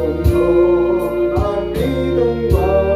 온전한 믿음과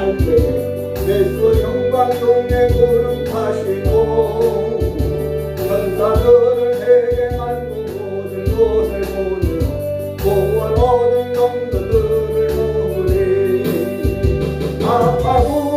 할 때 메소 형광동에 구름 타시고 천사들을 내게 만고 모든 것을 보느라 구원 얻은 성도들을 보으리 아파고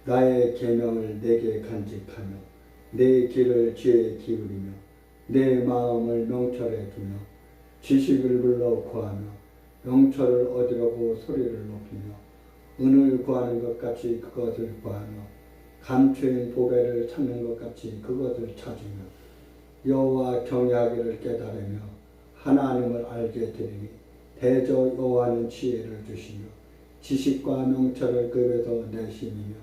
나의 계명을 내게 간직하며 내 길을 지혜에 기울이며 내 마음을 명철에 두며 지식을 불러 구하며 명철을 얻으려고 소리를 높이며 은을 구하는 것 같이 그것을 구하며 감추인 보배를 찾는 것 같이 그것을 찾으며 여호와 경외하기를 깨달으며 하나님을 알게 되리니 대저 여호와는 지혜를 주시며 지식과 명철을 급에서 내심이며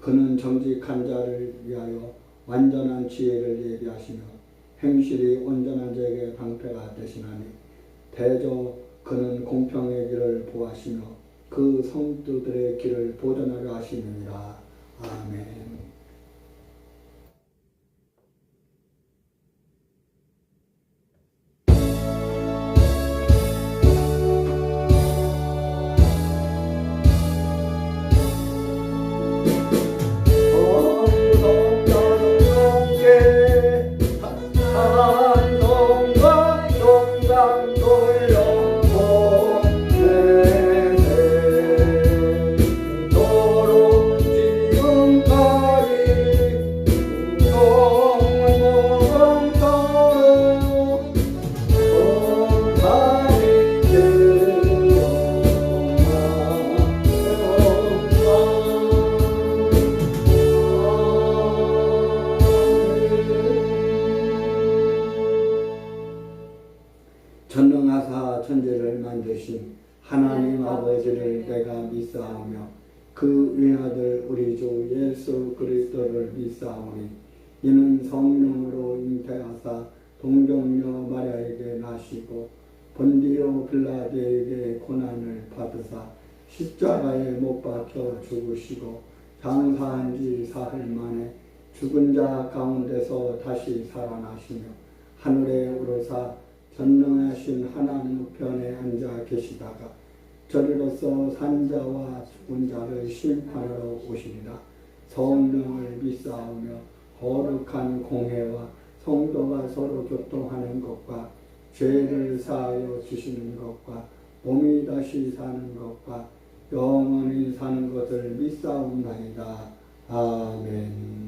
그는 정직한 자를 위하여 완전한 지혜를 예비하시며 행실이 온전한 자에게 방패가 되시나니 대저 그는 공평의 길을 보하시며 그 성도들의 길을 보존하려 하시느니라. 아멘. 전능하사 천지를 만드신 하나님 아버지를 내가 믿사오며 그 위아들 우리 주 예수 그리스도를 믿사오니 이는 성령으로 잉태하사 동정녀 마리아에게 나시고 본디오 빌라도에게 고난을 받으사 십자가에 못 박혀 죽으시고 장사한 지 사흘 만에 죽은 자 가운데서 다시 살아나시며 하늘에 오르사 전능하신 하나님 우편에 앉아 계시다가 저리로서 산자와 죽은 자를 심판하러 오시리라. 성령을 믿사오며 거룩한 공회와 성도가 서로 교통하는 것과 죄를 사하여 주시는 것과 몸이 다시 사는 것과 영원히 사는 것을 믿사옵나이다. 아멘.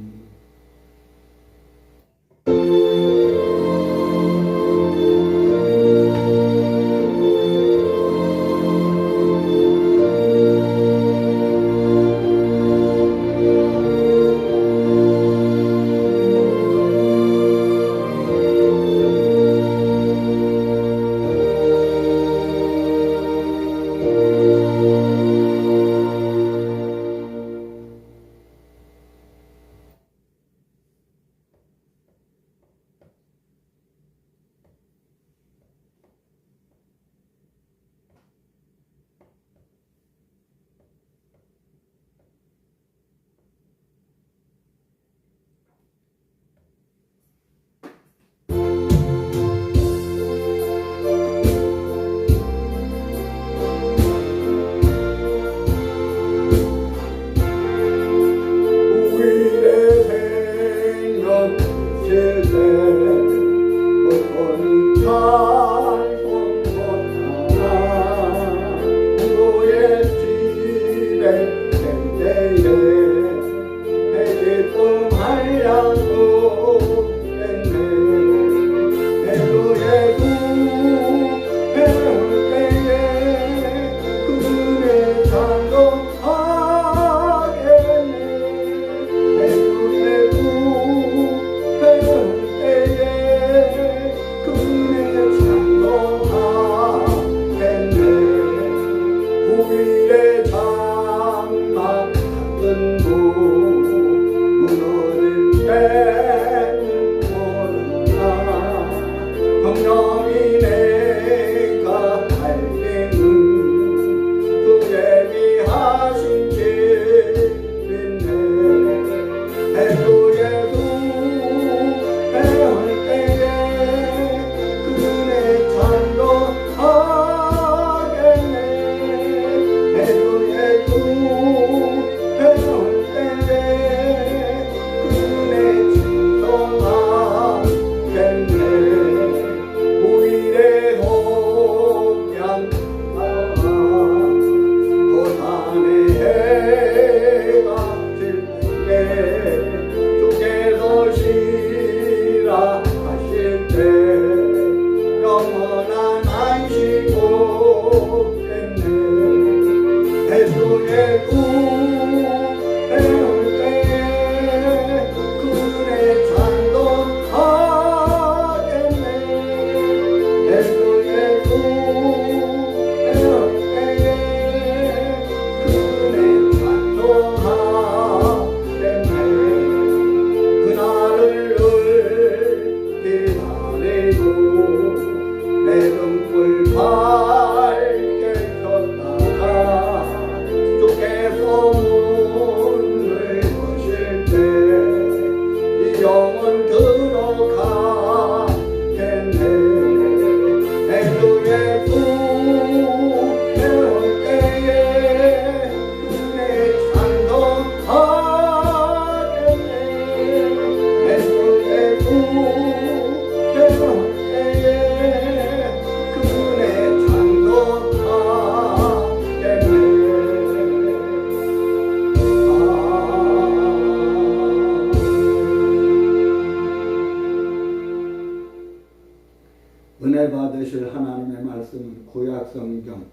들으실 하나님의 말씀은 구약성경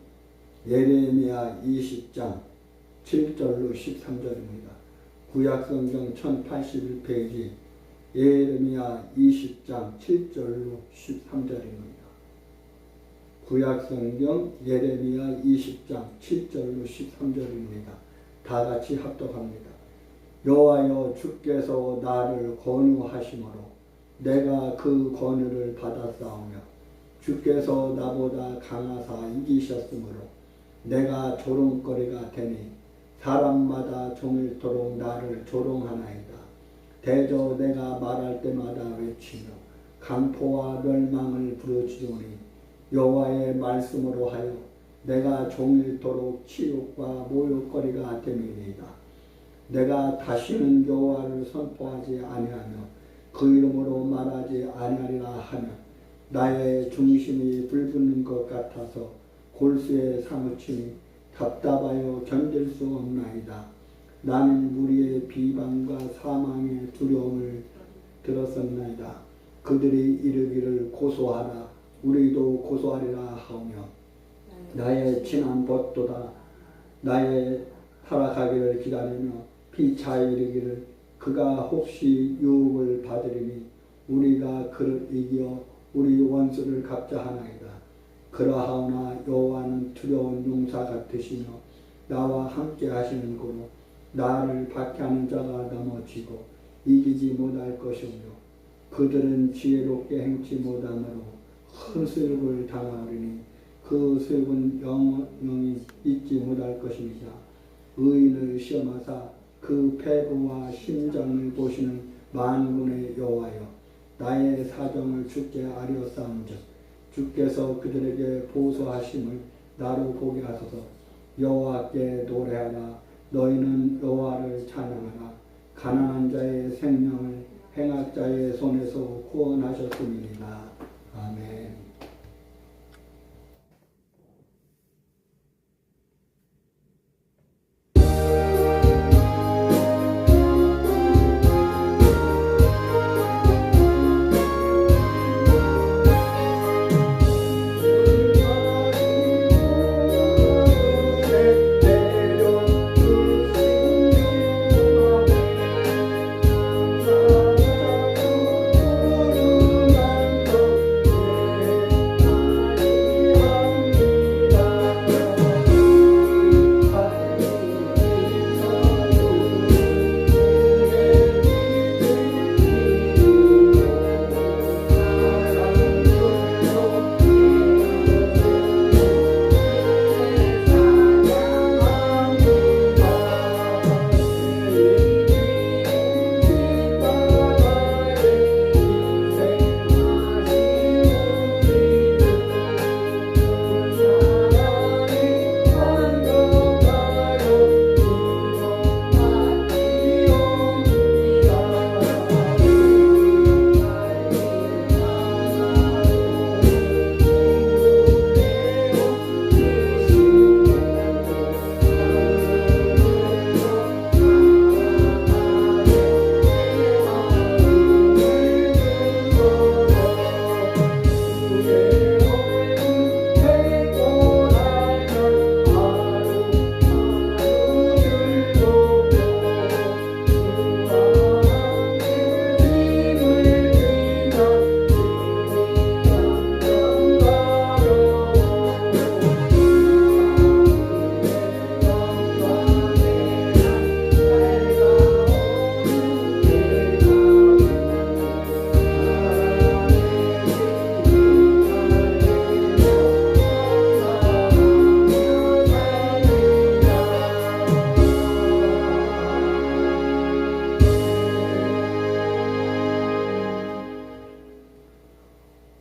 예레미야 20장 7절로 13절입니다. 구약성경 1081페이지 예레미야 20장 7절로 13절입니다. 구약성경 예레미야 20장 7절로 13절입니다. 다 같이 합독합니다. 여호와여 주께서 나를 권유하심으로 내가 그 권유를 받았사오며 주께서 나보다 강하사 이기셨으므로 내가 조롱거리가 되니 사람마다 종일토록 나를 조롱하나이다. 대저 내가 말할 때마다 외치며 강포와 멸망을 부르짖으니 여호와의 말씀으로 하여 내가 종일토록 치욕과 모욕거리가 됨이니이다. 내가 다시는 여호와를 선포하지 아니하며 그 이름으로 말하지 아니하리라 하며 나의 중심이 불붙는 것 같아서 골수에 사무치니 답답하여 견딜 수 없나이다. 나는 무리의 비방과 사망의 두려움을 들었었나이다. 그들이 이르기를 고소하라 우리도 고소하리라 하며 나의 친한 벗도다 나의 타락하기를 기다리며 피차 이르기를 그가 혹시 유혹을 받으리니 우리가 그를 이겨 우리 원수를 갚자하나이다. 그러하오나 여호와는 두려운 용사 같으시며 나와 함께 하시는고로 나를 박해하는 자가 넘어지고 이기지 못할 것이며 그들은 지혜롭게 행치 못하므로 큰 수욕을 당하리니 그 수욕은 영원히 잊지 못할 것이니라. 의인을 시험하사 그 폐부와 심장을 보시는 만군의 여호와여 나의 사정을 주께 아뢰었사온즉 주께서 그들에게 보소하심을 나로 보게 하소서. 여호와께 노래하라 너희는 여호와를 찬양하라. 가난한 자의 생명을 행악자의 손에서 구원하셨음이니라. 아멘.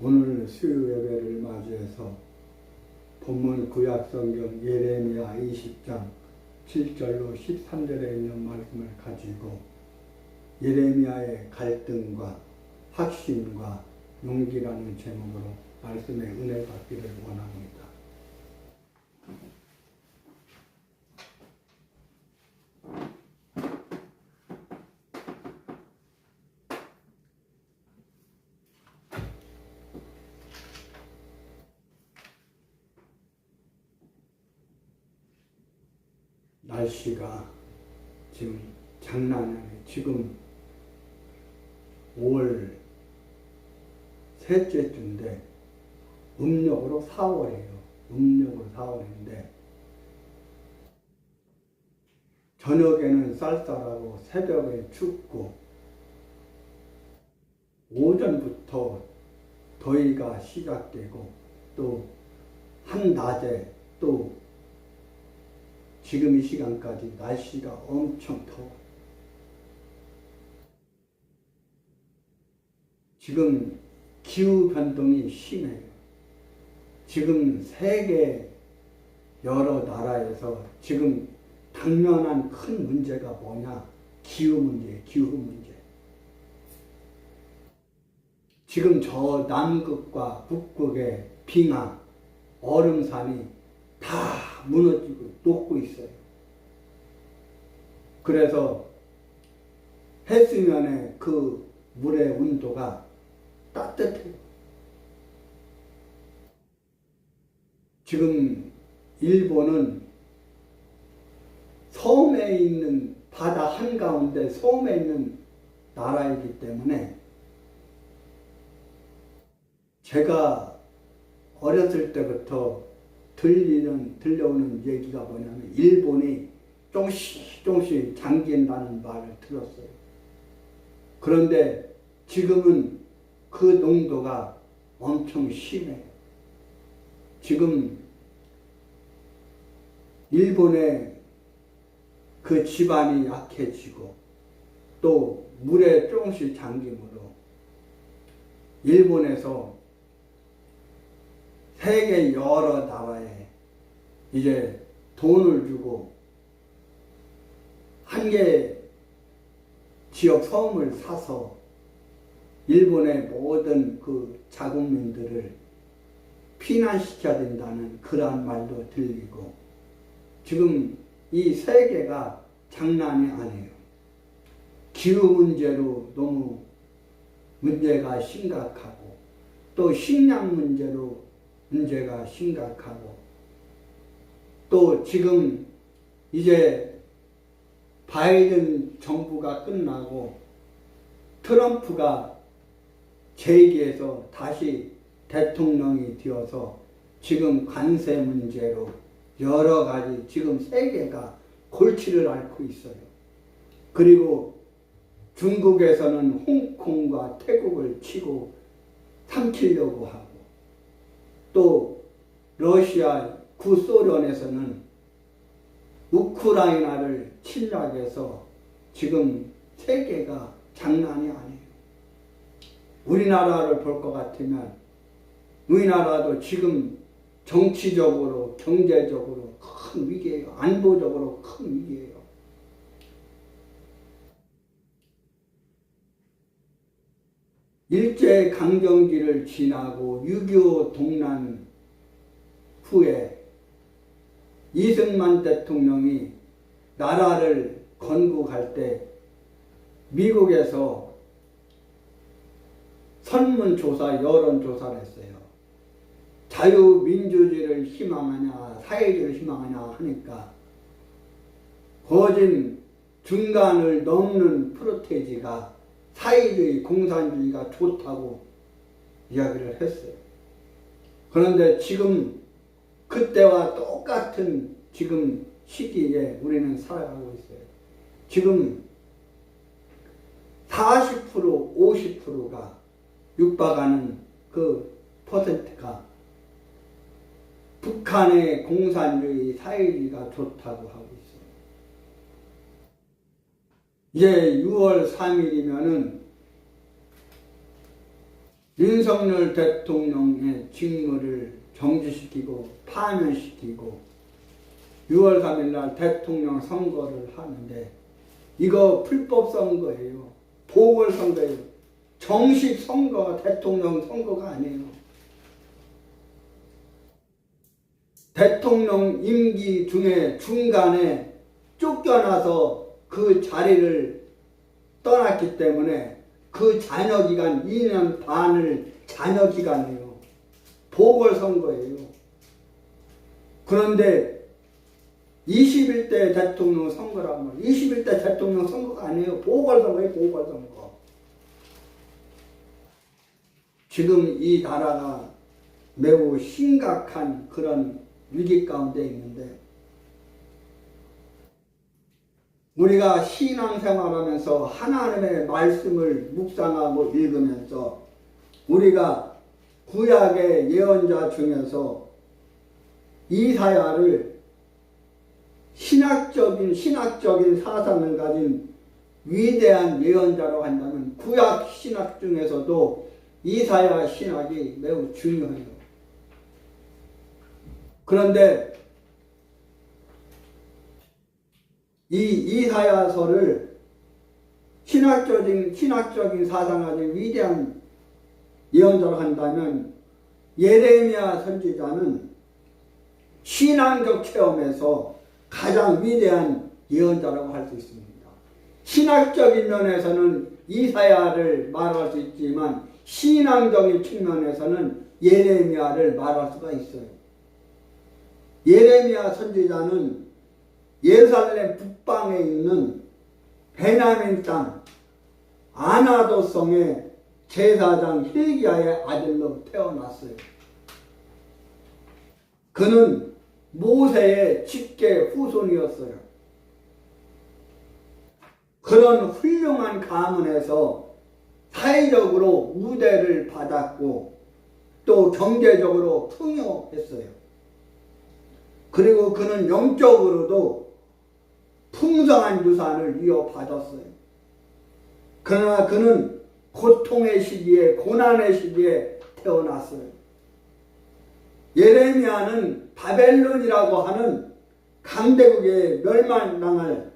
오늘 수요 예배를 맞이해서 본문 구약성경 예레미야 20장 7절로 13절에 있는 말씀을 가지고 예레미야의 갈등과 확신과 용기라는 제목으로 말씀의 은혜 받기를 원합니다. 날씨가 지금 장난이 아니에요. 지금 5월 셋째 주인데 음력으로 4월이에요. 음력으로 4월인데 저녁에는 쌀쌀하고 새벽에 춥고 오전부터 더위가 시작되고 또 한낮에 또 지금 이 시간까지 날씨가 엄청 더워요. 지금 기후 변동이 심해요. 지금 세계 여러 나라에서 지금 당면한 큰 문제가 뭐냐? 기후 문제, 기후 문제. 지금 저 남극과 북극의 빙하, 얼음산이 다 무너지고 녹고 있어요. 그래서 해수면의 그 물의 온도가 따뜻해요. 지금 일본은 섬에 있는 바다 한가운데 섬에 있는 나라이기 때문에 제가 어렸을 때부터 들려오는 얘기가 뭐냐면 일본이 조금씩 잠긴다는 말을 들었어요. 그런데 지금은 그 농도가 엄청 심해요. 지금 일본의 그 지반이 약해지고 또 물에 조금씩 잠김으로 일본에서 세계 여러 나라에 이제 돈을 주고 한 개 지역 섬을 사서 일본의 모든 그 자국민들을 피난시켜야 된다는 그러한 말도 들리고 지금 이 세계가 장난이 아니에요. 기후 문제로 너무 문제가 심각하고 또 식량 문제로 문제가 심각하고 또 지금 이제 바이든 정부가 끝나고 트럼프가 재기해서 다시 대통령이 되어서 지금 관세 문제로 여러 가지 지금 세계가 골치를 앓고 있어요. 그리고 중국에서는 홍콩과 태국을 치고 삼키려고 하고 또 러시아 구소련에서는 우크라이나를 침략해서 지금 세계가 장난이 아니에요. 우리나라를 볼 것 같으면 우리나라도 지금 정치적으로 경제적으로 큰 위기예요. 안보적으로 큰 위기예요. 일제강점기를 지나고 6.25 동란 후에 이승만 대통령이 나라를 건국할 때 미국에서 설문조사, 여론조사를 했어요. 자유민주주의를 희망하냐, 사회주의를 희망하냐 하니까 거진 중간을 넘는 프로테지가 사회주의, 공산주의가 좋다고 이야기를 했어요. 그런데 지금 그때와 똑같은 지금 시기에 우리는 살아가고 있어요. 지금 40%, 50%가 육박하는 그 퍼센트가 북한의 공산주의, 사회주의가 좋다고 하고 있어요. 이제 6월 3일이면은 윤석열 대통령의 직무를 정지시키고 파면시키고 6월 3일 날 대통령 선거를 하는데 이거 불법 선거예요. 보궐선거예요. 정식 선거가 대통령 선거가 아니에요. 대통령 임기 중에 중간에 쫓겨나서 그 자리를 떠났기 때문에 그 잔여기간 2년 반을 잔여기간이에요. 보궐선거예요. 그런데 21대 대통령 선거란 말이에요. 21대 대통령 선거가 아니에요. 보궐선거예요. 보궐선거. 지금 이 나라가 매우 심각한 그런 위기 가운데 있는데, 우리가 신앙생활하면서 하나님의 말씀을 묵상하고 읽으면서 우리가 구약의 예언자 중에서 이사야를 신학적인 사상을 가진 위대한 예언자로 한다면 구약 신학 중에서도 이사야 신학이 매우 중요해요. 그런데 이 이사야서를 신학적인 사상을 가진 위대한 예언자로 한다면 예레미야 선지자는 신앙적 체험에서 가장 위대한 예언자라고 할 수 있습니다. 신학적인 면에서는 이사야를 말할 수 있지만 신앙적인 측면에서는 예레미야를 말할 수가 있어요. 예레미야 선지자는 예루살렘 북방에 있는 베냐민 땅 아나도성의 제사장 hil기야의 아들로 태어났어요. 그는 모세의 직계 후손이었어요. 그런 훌륭한 가문에서 사회적으로 우대를 받았고 또 경제적으로 풍요했어요. 그리고 그는 영적으로도 풍성한 유산을 이어받았어요. 그러나 그는 고통의 시기에, 고난의 시기에 태어났어요. 예레미야는 바벨론이라고 하는 강대국에 멸망당할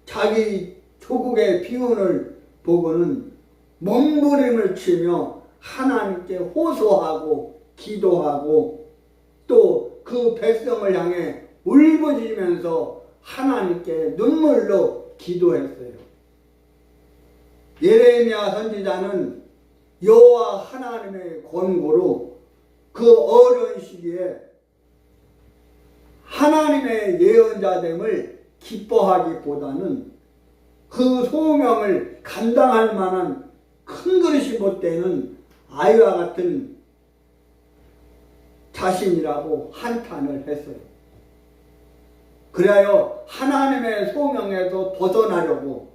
자기 조국의 비운을 보고는 몸부림을 치며 하나님께 호소하고 기도하고 또 그 백성을 향해 울부짖으면서 하나님께 눈물로 기도했어요. 예레미야 선지자는 여호와 하나님의 권고로 그 어려운 시기에 하나님의 예언자됨을 기뻐하기보다는 그 소명을 감당할 만한 큰 그릇이 못 되는 아이와 같은 자신이라고 한탄을 했어요. 그래야 하나님의 소명에서 벗어나려고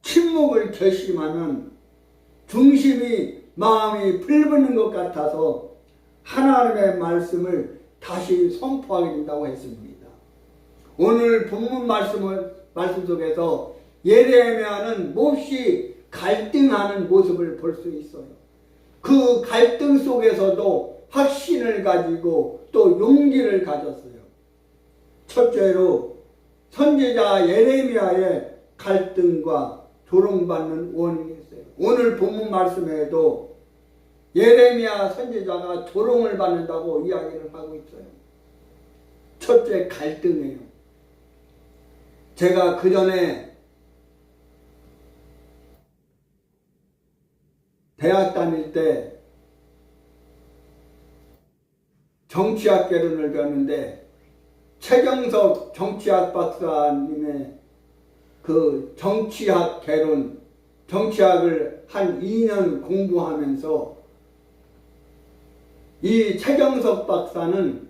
침묵을 결심하면 중심이 마음이 불붙는 것 같아서 하나님의 말씀을 다시 선포하게 된다고 했습니다. 오늘 본문 말씀 속에서 예레미야는 몹시 갈등하는 모습을 볼 수 있어요. 그 갈등 속에서도 확신을 가지고 또 용기를 가졌어요. 첫째로 선지자 예레미야의 갈등과 조롱받는 원인이 있어요. 오늘 본문 말씀에도 예레미야 선지자가 조롱을 받는다고 이야기를 하고 있어요. 첫째, 갈등이에요. 제가 그 전에 대학 다닐 때 정치학개론을 배웠는데 최경석 정치학 박사님의 그 정치학 개론, 정치학을 한 2년 공부하면서 이 최경석 박사는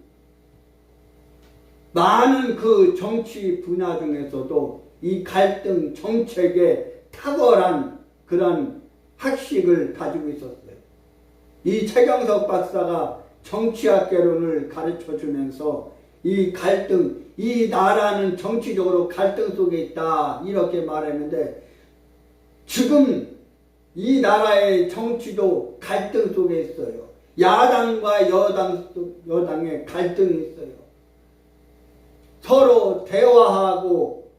많은 그 정치 분야 중에서도 이 갈등 정책에 탁월한 그런 학식을 가지고 있었어요. 이 최경석 박사가 정치학 개론을 가르쳐 주면서 이 갈등, 이 나라는 정치적으로 갈등 속에 있다 이렇게 말했는데 지금 이 나라의 정치도 갈등 속에 있어요. 야당과 여당의 갈등이 있어요. 서로 대화하고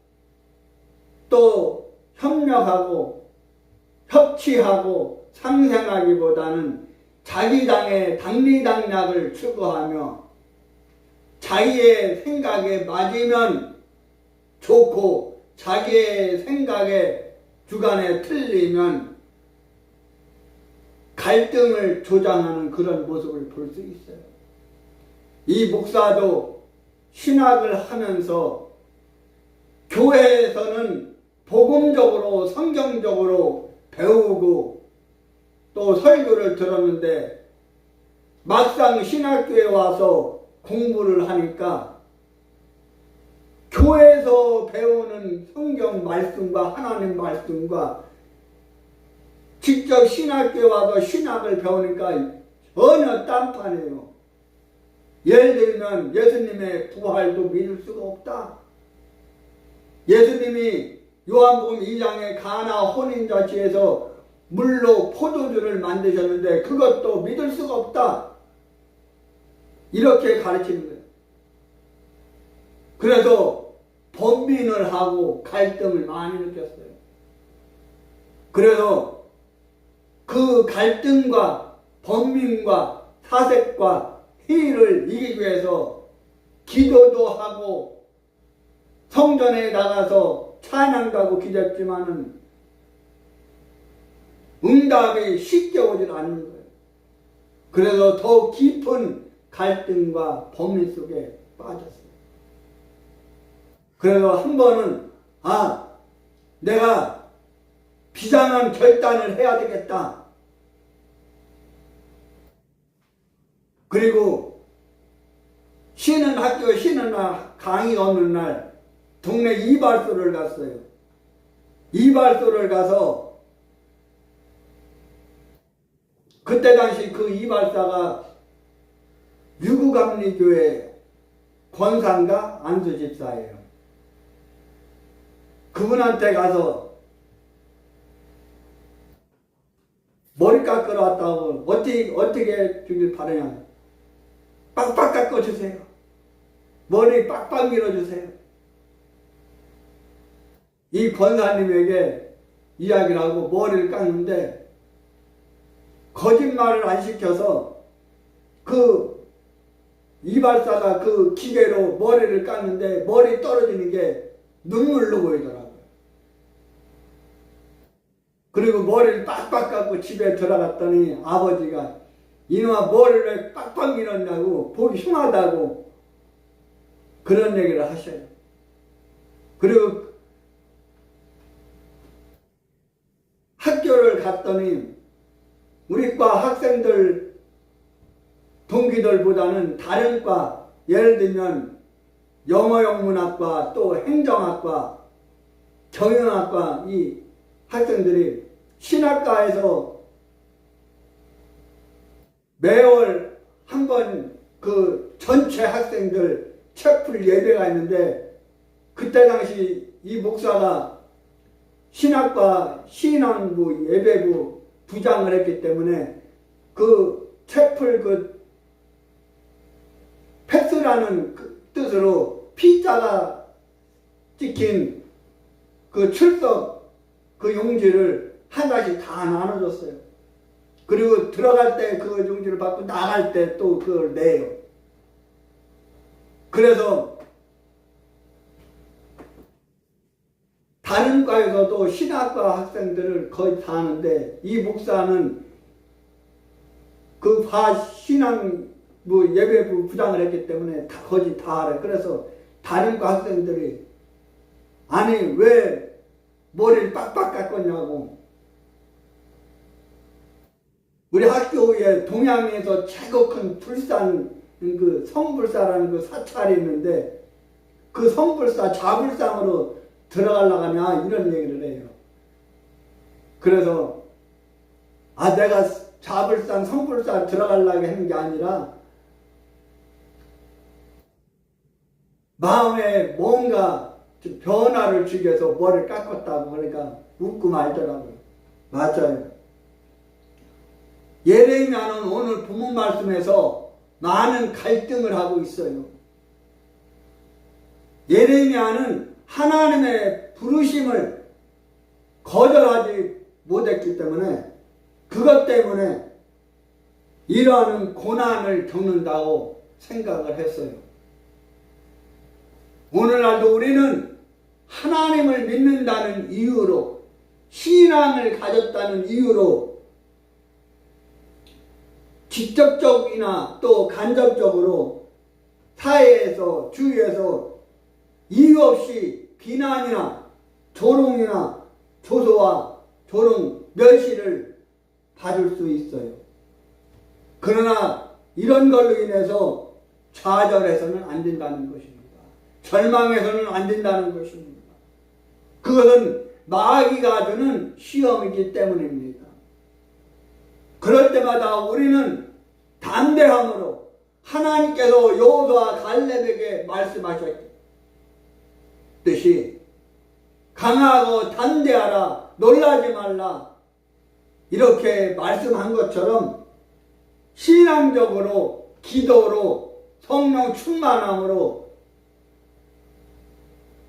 또 협력하고 협치하고 상생하기보다는 자기 당의 당리당략을 추구하며 자기의 생각에 맞으면 좋고 자기의 생각에 주관에 틀리면 갈등을 조장하는 그런 모습을 볼 수 있어요. 이 목사도 신학을 하면서 교회에서는 복음적으로 성경적으로 배우고 또 설교를 들었는데 막상 신학교에 와서 공부를 하니까 교회에서 배우는 성경 말씀과 하나님 말씀과 직접 신학교에 와서 신학을 배우니까 전혀 딴판이에요. 예를 들면 예수님의 부활도 믿을 수가 없다. 예수님이 요한복음 2장에 가나 혼인잔치에서 물로 포도주를 만드셨는데 그것도 믿을 수가 없다. 이렇게 가르치는 거예요. 그래서 번민을 하고 갈등을 많이 느꼈어요. 그래서 그 갈등과 번민과 사색과 회의를 이기기 위해서 기도도 하고 성전에 나가서 찬양도 하고 기도했지만은 응답이 쉽게 오질 않는 거예요. 그래서 더 깊은 갈등과 범민 속에 빠졌어요. 그래서 한 번은 내가 비장한 결단을 해야 되겠다. 그리고 쉬는 학교 쉬는 날 강의가 없는 날 동네 이발소를 갔어요. 이발소를 가서 그때 당시 그 이발사가 유구감리교회 권사인가 안수집사예요. 그분한테 가서 머리 깎으러 왔다고 어떻게 주길 바라냐. 빡빡 깎아주세요. 머리 빡빡 밀어주세요. 이 권사님에게 이야기를 하고 머리를 깎는데 거짓말을 안 시켜서 그 이발사가 그 기계로 머리를 깎는데 머리 떨어지는 게 눈물로 보이더라고요. 그리고 머리를 빡빡 깎고 집에 들어갔더니 아버지가 이놈아 머리를 왜 빡빡 밀었냐고 보기 흉하다고 그런 얘기를 하셔요. 그리고 학교를 갔더니 우리 과 학생들 동기들보다는 다른 과 예를 들면 영어영문학과 또 행정학과 경영학과 이 학생들이 신학과에서 매월 한 번 그 전체 학생들 채플 예배가 있는데 그때 당시 이 목사가 신학과 신앙부 예배부 부장을 했기 때문에 그 채플 그 패스라는 그 뜻으로 P자가 찍힌 그 출석 그 용지를 하나씩 다 나눠줬어요. 그리고 들어갈 때 그 용지를 받고 나갈 때 또 그걸 내요. 그래서 다른 과에서도 신학과 학생들을 거의 다 하는데 이 목사는 그 과 신앙 예배부 부장을 했기 때문에 거의 다 알아요. 그래서 다른 과 학생들이 아니 왜 머리를 빡빡 깎았냐고. 우리 학교에 동양에서 최고 큰 불산 그 성불사라는 그 사찰이 있는데 그 성불사 자불상으로 들어가려고 하냐 이런 얘기를 해요. 그래서 내가 자불상 성불사 들어가려고 하는 게 아니라 마음에 뭔가 변화를 주기 위해서 머리를 깎았다고 그러니까 웃고 말더라고요. 맞아요. 예레미야는 오늘 본문 말씀에서 많은 갈등을 하고 있어요. 예레미야는 하나님의 부르심을 거절하지 못했기 때문에 그것 때문에 이러한 고난을 겪는다고 생각을 했어요. 오늘날도 우리는 하나님을 믿는다는 이유로 신앙을 가졌다는 이유로 직접적이나 또 간접적으로 사회에서 주위에서 이유 없이 비난이나 조롱이나 조소와 조롱, 멸시를 받을 수 있어요. 그러나 이런 걸로 인해서 좌절해서는 안 된다는 것입니다. 절망해서는 안 된다는 것입니다. 그것은 마귀가 주는 시험이기 때문입니다. 그럴 때마다 우리는 담대함으로 하나님께서 여호수아 갈렙에게 말씀하셨듯이 강하고 담대하라, 놀라지 말라, 이렇게 말씀한 것처럼 신앙적으로, 기도로, 성령 충만함으로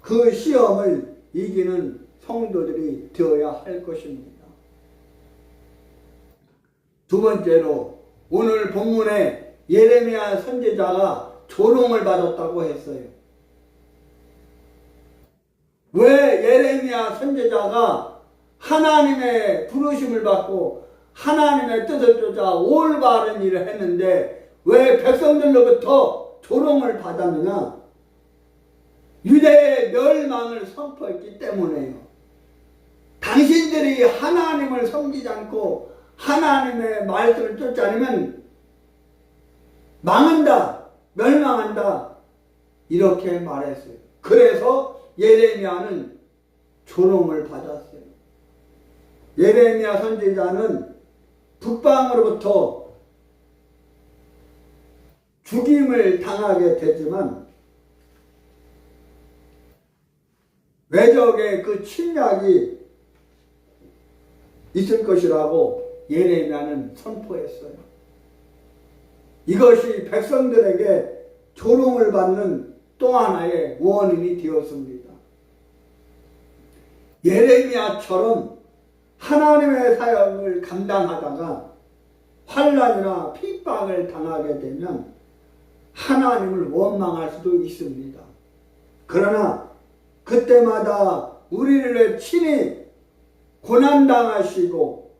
그 시험을 이기는 성도들이 되어야 할 것입니다. 두 번째로 오늘 본문에 예레미야 선지자가 조롱을 받았다고 했어요. 왜 예레미야 선지자가 하나님의 부르심을 받고 하나님의 뜻을 쫓아 올바른 일을 했는데 왜 백성들로부터 조롱을 받았느냐? 유대의 멸망을 선포했기 때문에요. 당신들이 하나님을 섬기지 않고 하나님의 말씀을 쫓지 않으면 망한다, 멸망한다, 이렇게 말했어요. 그래서 예레미야는 조롱을 받았어요. 예레미야 선지자는 북방으로부터 죽임을 당하게 되지만 외적의 그 침략이 있을 것이라고 예레미야는 선포했어요. 이것이 백성들에게 조롱을 받는 또 하나의 원인이 되었습니다. 예레미야처럼 하나님의 사역을 감당하다가 환난이나 핍박을 당하게 되면 하나님을 원망할 수도 있습니다. 그러나 그때마다 우리를 친히 고난당하시고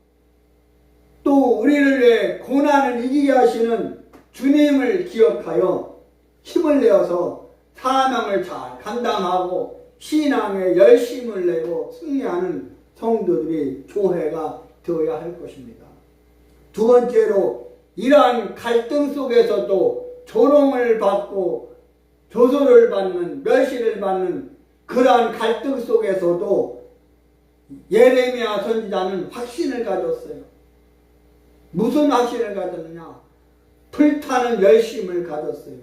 또 우리를 위해 고난을 이기게 하시는 주님을 기억하여 힘을 내어서 사명을 잘 감당하고 신앙에 열심을 내고 승리하는 성도들이 교회가 되어야 할 것입니다. 두 번째로 이러한 갈등 속에서도 조롱을 받고 조소를 받는, 멸시를 받는 그러한 갈등 속에서도 예레미야 선지자는 확신을 가졌어요. 무슨 확신을 가졌느냐? 불타는 열심을 가졌어요.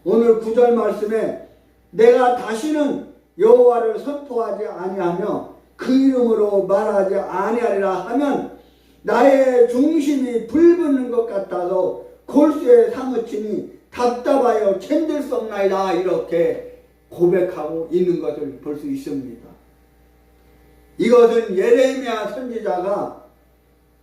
오늘 9절 말씀에 내가 다시는 여호와를 선포하지 아니하며 그 이름으로 말하지 아니하리라 하면 나의 중심이 불붙는 것 같아서 골수에 사무치니 답답하여 견딜 수 없나이다, 이렇게 고백하고 있는 것을 볼 수 있습니다. 이것은 예레미야 선지자가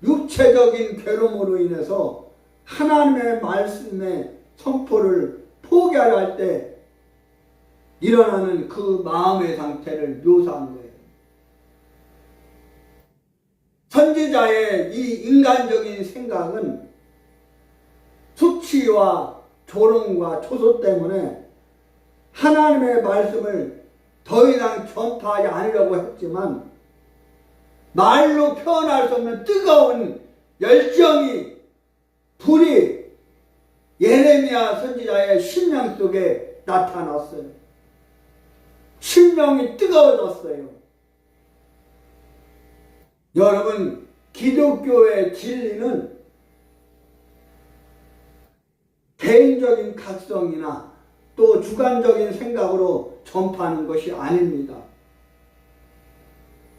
육체적인 괴로움으로 인해서 하나님의 말씀의 선포를 포기하려 할 때 일어나는 그 마음의 상태를 묘사한 거예요. 선지자의 이 인간적인 생각은 수치와 조롱과 초소 때문에 하나님의 말씀을 더 이상 전파하지 않으려고 했지만 말로 표현할 수 없는 뜨거운 열정이, 불이 예레미야 선지자의 심령 속에 나타났어요. 심령이 뜨거워졌어요. 여러분, 기독교의 진리는 개인적인 각성이나 또 주관적인 생각으로 전파하는 것이 아닙니다.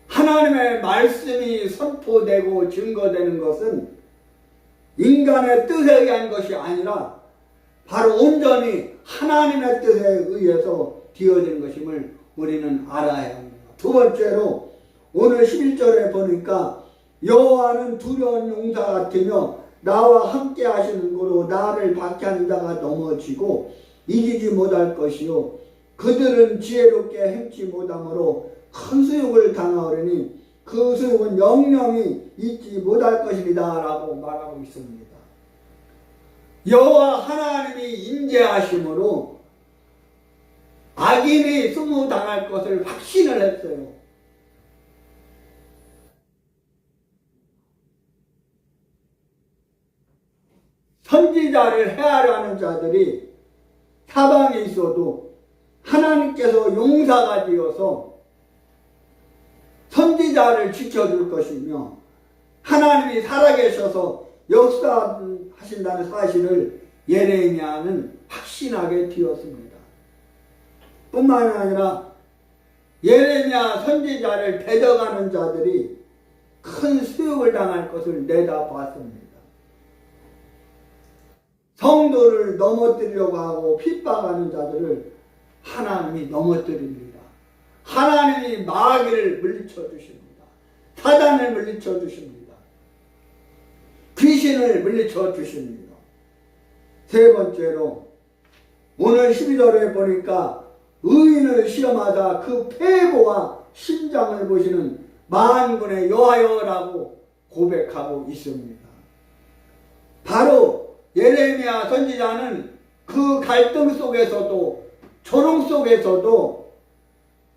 하나님의 말씀이 선포되고 증거되는 것은 인간의 뜻에 의한 것이 아니라 바로 온전히 하나님의 뜻에 의해서 되어진 것임을 우리는 알아야 합니다. 두 번째로 오늘 11절에 보니까 여호와는 두려운 용사 같으며 나와 함께 하시는 거로 나를 박해하는 자가 넘어지고 이기지 못할 것이요 그들은 지혜롭게 행치 못함으로 큰 수욕을 당하오리니 그 수욕은 영영이 잊지 못할 것이다 라고 말하고 있습니다. 여호와 하나님이 임재하심으로 악인이 수무당할 것을 확신을 했어요. 선지자를 해하려 하는 자들이 사방에 있어도 하나님께서 용사가 되어서 선지자를 지켜줄 것이며 하나님이 살아계셔서 역사하신다는 사실을 예레미야는 확신하게 되었습니다. 뿐만 아니라 예레미야 선지자를 대적하는 자들이 큰 수욕을 당할 것을 내다봤습니다. 성도를 넘어뜨리려고 하고 핍박하는 자들을 하나님이 넘어뜨립니다. 하나님이 마귀를 물리쳐 주십니다. 사단을 물리쳐 주십니다. 귀신을 물리쳐 주십니다. 세 번째로 오늘 12절에 보니까 의인을 시험하다 그 폐보와 심장을 보시는 만군의 여호와여라고 고백하고 있습니다. 바로 예레미야 선지자는 그 갈등 속에서도 조롱 속에서도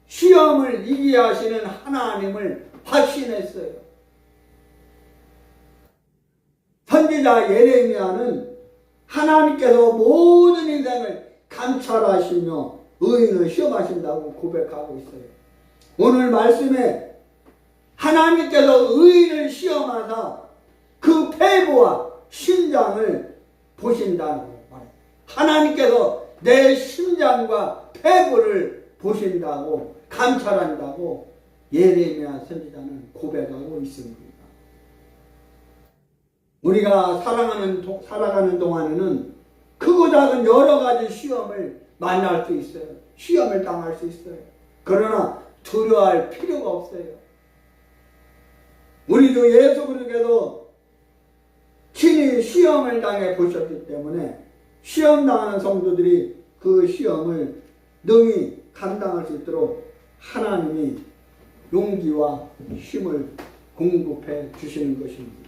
시험을 이기게 하시는 하나님을 확신했어요. 선지자 예레미야는 하나님께서 모든 인생을 감찰하시며 의인을 시험하신다고 고백하고 있어요. 오늘 말씀에 하나님께서 의인을 시험하사 그 폐부와 심장을 보신다고 말해요. 하나님께서 내 심장과 폐부를 보신다고 감찰한다고 예레미야 선지자는 고백하고 있습니다. 우리가 살아가는 동안에는 크고 작은 여러 가지 시험을 만날 수 있어요. 시험을 당할 수 있어요. 그러나 두려워할 필요가 없어요. 우리도 예수 그리스도께서 친히 시험을 당해 보셨기 때문에 시험 당하는 성도들이 그 시험을 능히 감당할 수 있도록 하나님이 용기와 힘을 공급해 주시는 것입니다.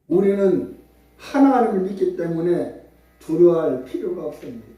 우리는 하나님을 믿기 때문에 두려워할 필요가 없습니다.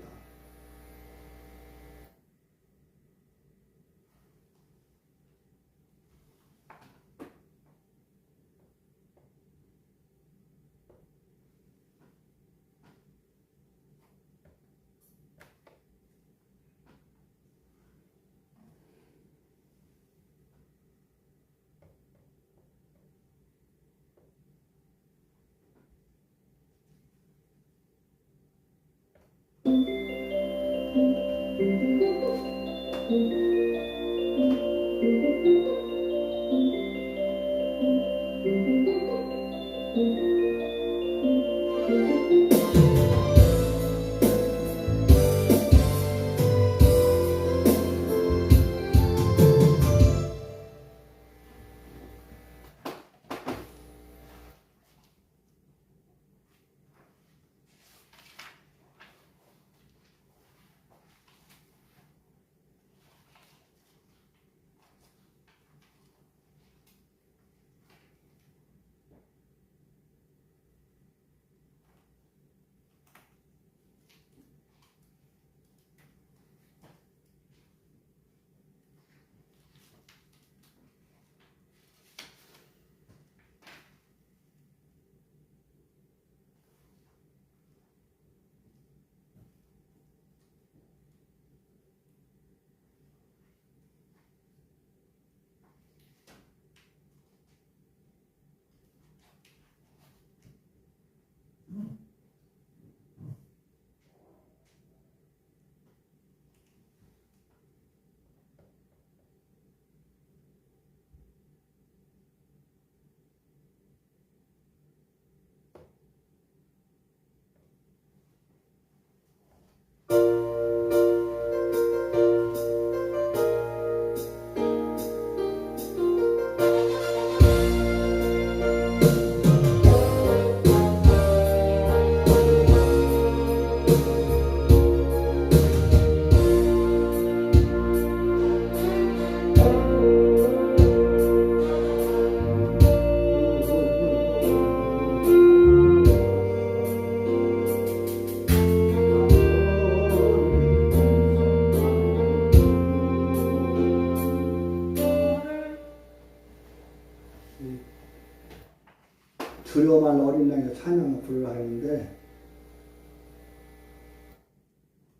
주말 어린 날에 찬양을 부르려 하는데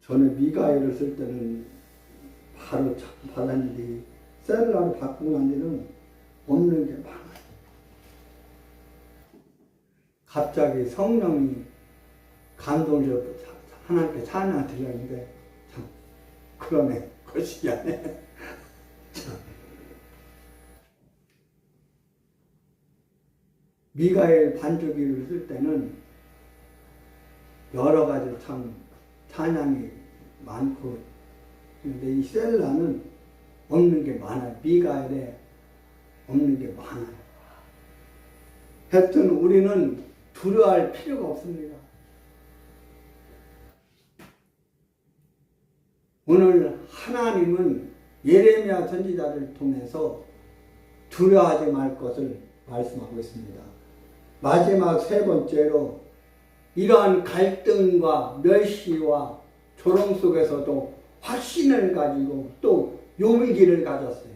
전에 미가엘을 쓸 때는 바로 자꾸 받았는데 셀라로 바꾸고 난 뒤는 없는 게 많아요. 갑자기 성령이 감동을 줘서 하나님께 찬양 드렸는데 참 그러네. 거시기 하네. 미가엘 반주기를 쓸 때는 여러 가지 참 찬양이 많고, 근데 이 셀라는 없는 게 많아요. 미가엘에 없는 게 많아요. 하여튼 우리는 두려워할 필요가 없습니다. 오늘 하나님은 예레미야 선지자를 통해서 두려워하지 말 것을 말씀하고 있습니다. 마지막 세 번째로 이러한 갈등과 멸시와 조롱 속에서도 확신을 가지고 또 용기를 가졌어요.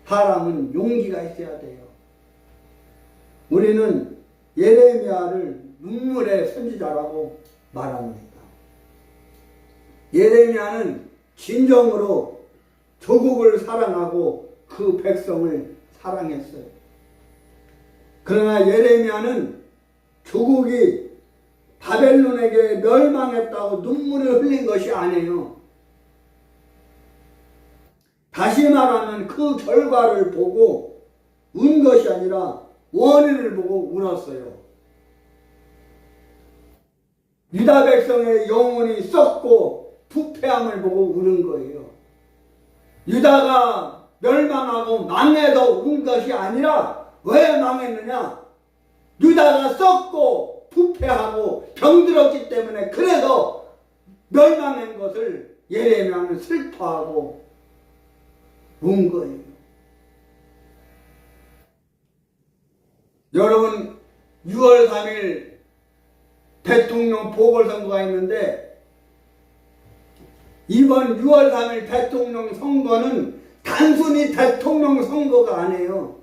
사람은 용기가 있어야 돼요. 우리는 예레미야를 눈물의 선지자라고 말합니다. 예레미야는 진정으로 조국을 사랑하고 그 백성을 사랑했어요. 그러나 예레미야는 조국이 바벨론에게 멸망했다고 눈물을 흘린 것이 아니에요. 다시 말하면 그 결과를 보고 운 것이 아니라 원인을 보고 울었어요. 유다 백성의 영혼이 썩고 부패함을 보고 우는 거예요. 유다가 멸망하고 망해도 운 것이 아니라 왜 망했느냐? 유다가 썩고 부패하고 병들었기 때문에 그래서 멸망한 것을 예레미야는 슬퍼하고 운 거예요. 여러분 6월 3일 대통령 보궐선거가 있는데 이번 6월 3일 대통령 선거는 단순히 대통령 선거가 아니에요.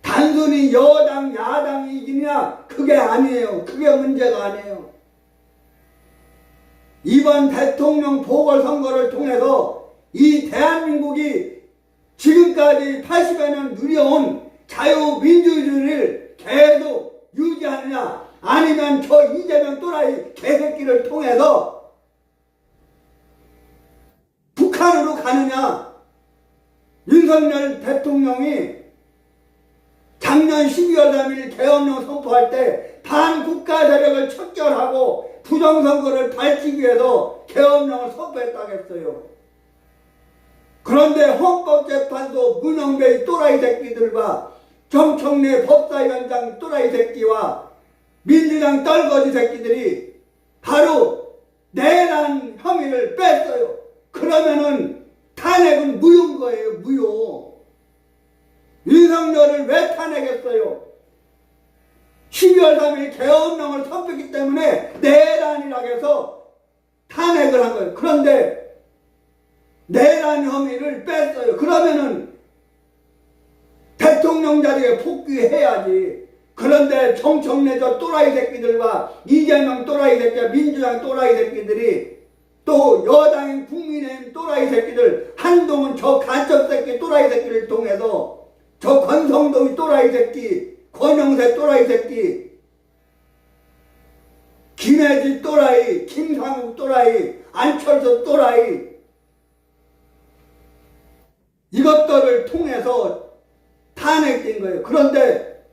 단순히 여당 야당이 이기냐 그게 아니에요. 그게 문제가 아니에요. 이번 대통령 보궐선거를 통해서 이 대한민국이 지금까지 80여 년 누려온 자유민주주의를 계속 유지하느냐 아니면 저 이재명 또라이 개새끼를 통해서 북한으로 가느냐. 윤석열 대통령이 작년 12월 3일 계엄령 선포할 때 반국가 세력을 척결하고 부정선거를 밝히기 위해서 계엄령을 선포했다고 했어요. 그런데 헌법재판소 문영배 또라이 새끼들과 정청래 법사위원장 또라이 새끼와 민주당 떨거지 새끼들이 바로 내란 혐의를 뺐어요. 그러면은 탄핵은 무효인 거예요. 무효. 윤석열을 왜 탄핵했어요? 12월 3일 계엄령을 선포했기 때문에 내란이라고 해서 탄핵을 한 거예요. 그런데 내란 혐의를 뺐어요. 그러면은 대통령 자리에 복귀해야지. 그런데 정청래 저 또라이 새끼들과 이재명 또라이 새끼, 민주당 또라이 새끼들이 또 여당인 국민의힘 또라이 새끼들, 한동훈 저 간첩 새끼 또라이 새끼를 통해서 저 권성동이 또라이 새끼, 권영세 또라이 새끼, 김혜지 또라이, 김상욱 또라이, 안철수 또라이 이것들을 통해서 탄핵된 거예요. 그런데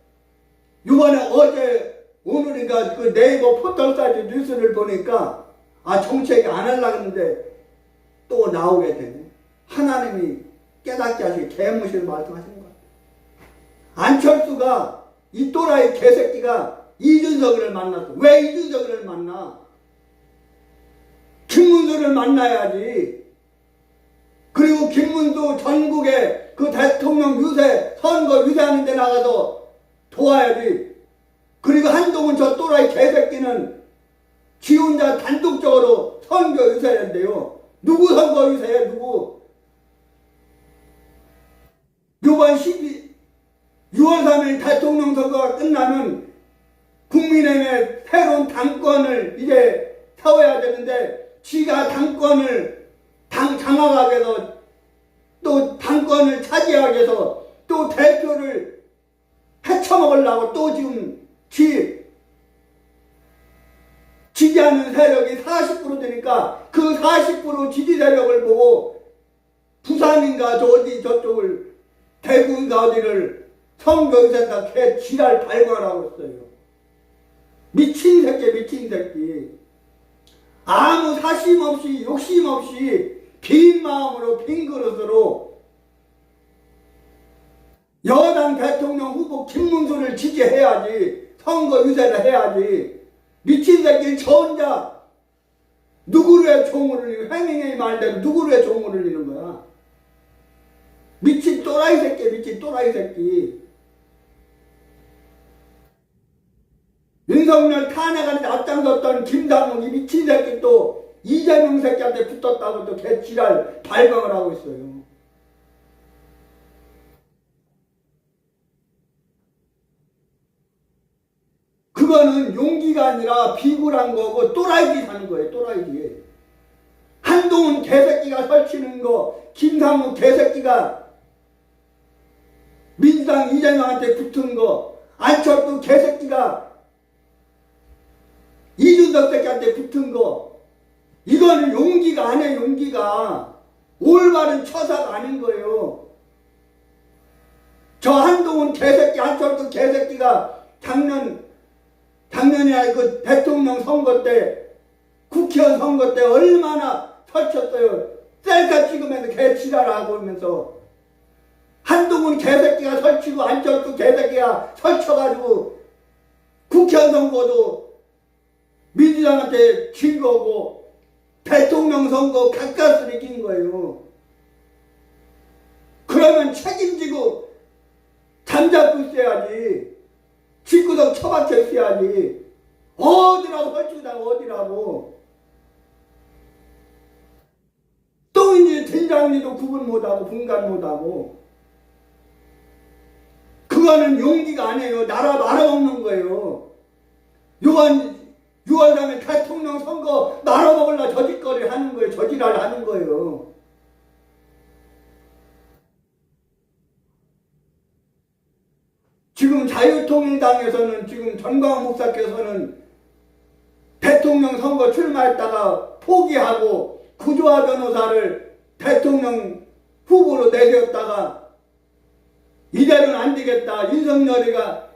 이번에 어제 오늘인가 그 네이버 포털사이트 뉴스를 보니까 정책 안 하려고 했는데 또 나오게 되네. 하나님이 깨닫게 하시고 개무시를 말씀하시는 거예요. 안철수가 이 또라이 개새끼가 이준석을 만났어. 왜 이준석을 만나? 김문수를 만나야지. 그리고 김문수 전국에 그 대통령 유세, 선거 유세하는 데 나가서 도와야지. 그리고 한동훈 저 또라이 개새끼는 지 혼자 단독적으로 선거 유세한대요. 누구 선거 유세해? 누구? 이번 6월 3일 대통령 선거가 끝나면 국민의힘의 새로운 당권을 이제 세워야 되는데 지가 당권을 장악하게 해서 또 당권을 차지하기 위해서 또 대표를 헤쳐먹으려고 또 지금 지지하는 세력이 40% 되니까 그 40% 지지 세력을 보고 부산인가 저쪽을 대구인가 어디를 선거의사다 개 지랄 발광하고 있어요. 미친 새끼. 아무 사심 없이 욕심 없이 빈 마음으로 빈 그릇으로 여당 대통령 후보 김문수를 지지해야지. 선거의사를 해야지. 미친 새끼 저 혼자 누구를 종을 울리는 행행의 말대로 누구를 종을 울리는 거야. 미친 또라이 새끼. 윤석열 탄핵하는데 앞장섰던 김상욱이 미친 새끼 또 이재명 새끼한테 붙었다고 또 개지랄 발광을 하고 있어요. 그거는 용기가 아니라 비굴한 거고 또라이짓 하는 거예요. 또라이짓. 한동훈 개새끼가 설치는 거, 김상욱 개새끼가 민주당 이재명한테 붙은 거, 안철수 개새끼가 이준석 새끼한테 붙은 거, 이거는 용기가 아니에요. 용기가 올바른 처사가 아닌 거예요. 저 한동훈 개새끼, 안철수 개새끼가 작년에 그 대통령 선거 때, 국회의원 선거 때 얼마나 설쳤어요. 셀카 찍으면서 개치라라고 하면서 한동훈 개새끼가 설치고 안철수 개새끼가 설쳐가지고 국회의원 선거도 민주당한테 진 거고 대통령 선거 가까스로 이긴 거예요. 그러면 책임지고 잠잡고 있어야지. 집구석 처박혀 있어야지. 어디라고 설치다가 어디라고. 또 이제 된장님도 구분 못하고 분간 못하고. 그거는 용기가 아니에요. 나라 말아먹는 거예요. 6월 3일 대통령 선거 말아먹으려 저짓거리 하는 거예요. 저지랄 하는 거예요. 지금 자유통일당에서는 지금 전광훈 목사께서는 대통령 선거 출마했다가 포기하고 구조화 변호사를 대통령 후보로 내세웠다가 이대로는 안 되겠다. 윤석열이가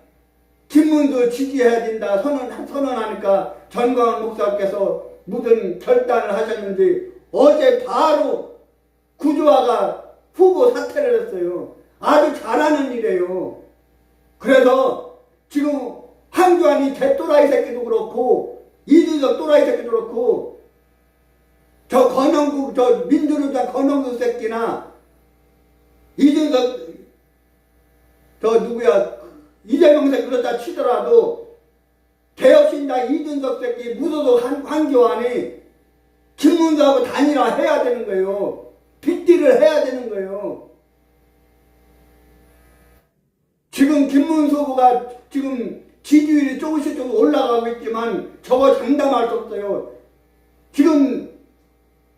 김문수 지지해야 된다 선언하니까 전광훈 목사께서 무슨 결단을 하셨는지 어제 바로 구조화가 후보 사퇴를 했어요. 아주 잘하는 일이에요. 그래서 지금 황교안이 개또라이 새끼도 그렇고 이준석 또라이 새끼도 그렇고 저 권영국 저 민주노총 권영국 새끼나 이준석 저 누구야 이재명 새끼 그렇다 치더라도 개혁신당 이준석 새끼 무소속 황교안이 김문수하고 단일화 해야 되는 거예요. 빗딜을 해야 되는 거예요. 지금 김문수 후보가 지금 지지율이 조금씩 올라가고 있지만 저거 장담할 수 없어요. 지금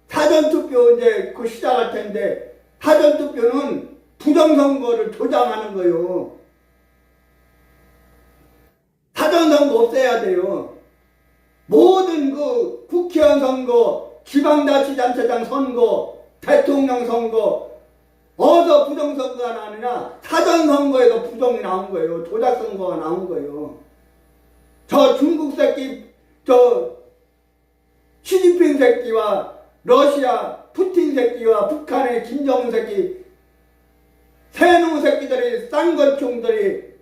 사전투표 이제 그 시작할 텐데 사전투표는 부정선거를 조장하는 거예요. 사전선거 없애야 돼요. 모든 그 국회의원 선거, 지방자치단체장 선거, 대통령 선거 어디서 부정선거가 나느냐? 사전선거에서 부정이 나온 거예요. 조작선거가 나온 거예요. 저 중국 새끼, 저 시진핑 새끼와 러시아 푸틴 새끼와 북한의 김정은 새끼 새놈 새끼들이 쌍권총들이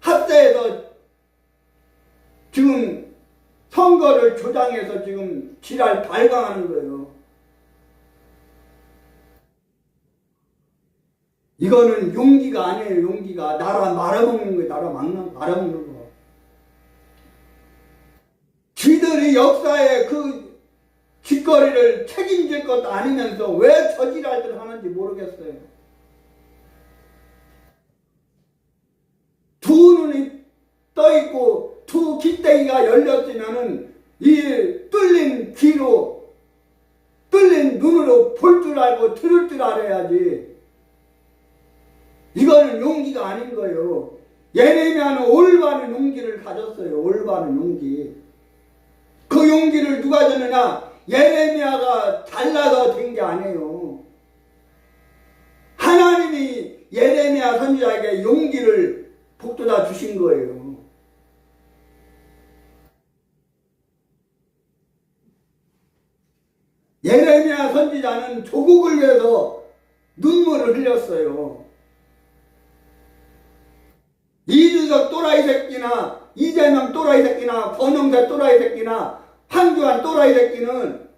합세해서 지금 선거를 조장해서 지금 지랄 발광하는 거예요. 이거는 용기가 아니에요. 용기가 나라 말아먹는 거예요. 나라 말아먹는 거. 쥐들이 역사의 그 짓거리를 책임질 것도 아니면서 왜 저지랄들 하는지 모르겠어요. 두 눈이 떠있고 두 깃대기가 열렸으면은 이 뚫린 귀로 뚫린 눈으로 볼 줄 알고 들을 줄 알아야지. 이거는 용기가 아닌 거예요. 예레미야는 올바른 용기를 가졌어요. 올바른 용기. 그 용기를 누가 줬느냐? 예레미야가 잘나서 된 게 아니에요. 하나님이 예레미야 선지자에게 용기를 북돋아 주신 거예요. 예레미야 선지자는 조국을 위해서 눈물을 흘렸어요. 이준석 또라이 새끼나 이재명 또라이 새끼나 권영세 또라이 새끼나 황교안 또라이 새끼는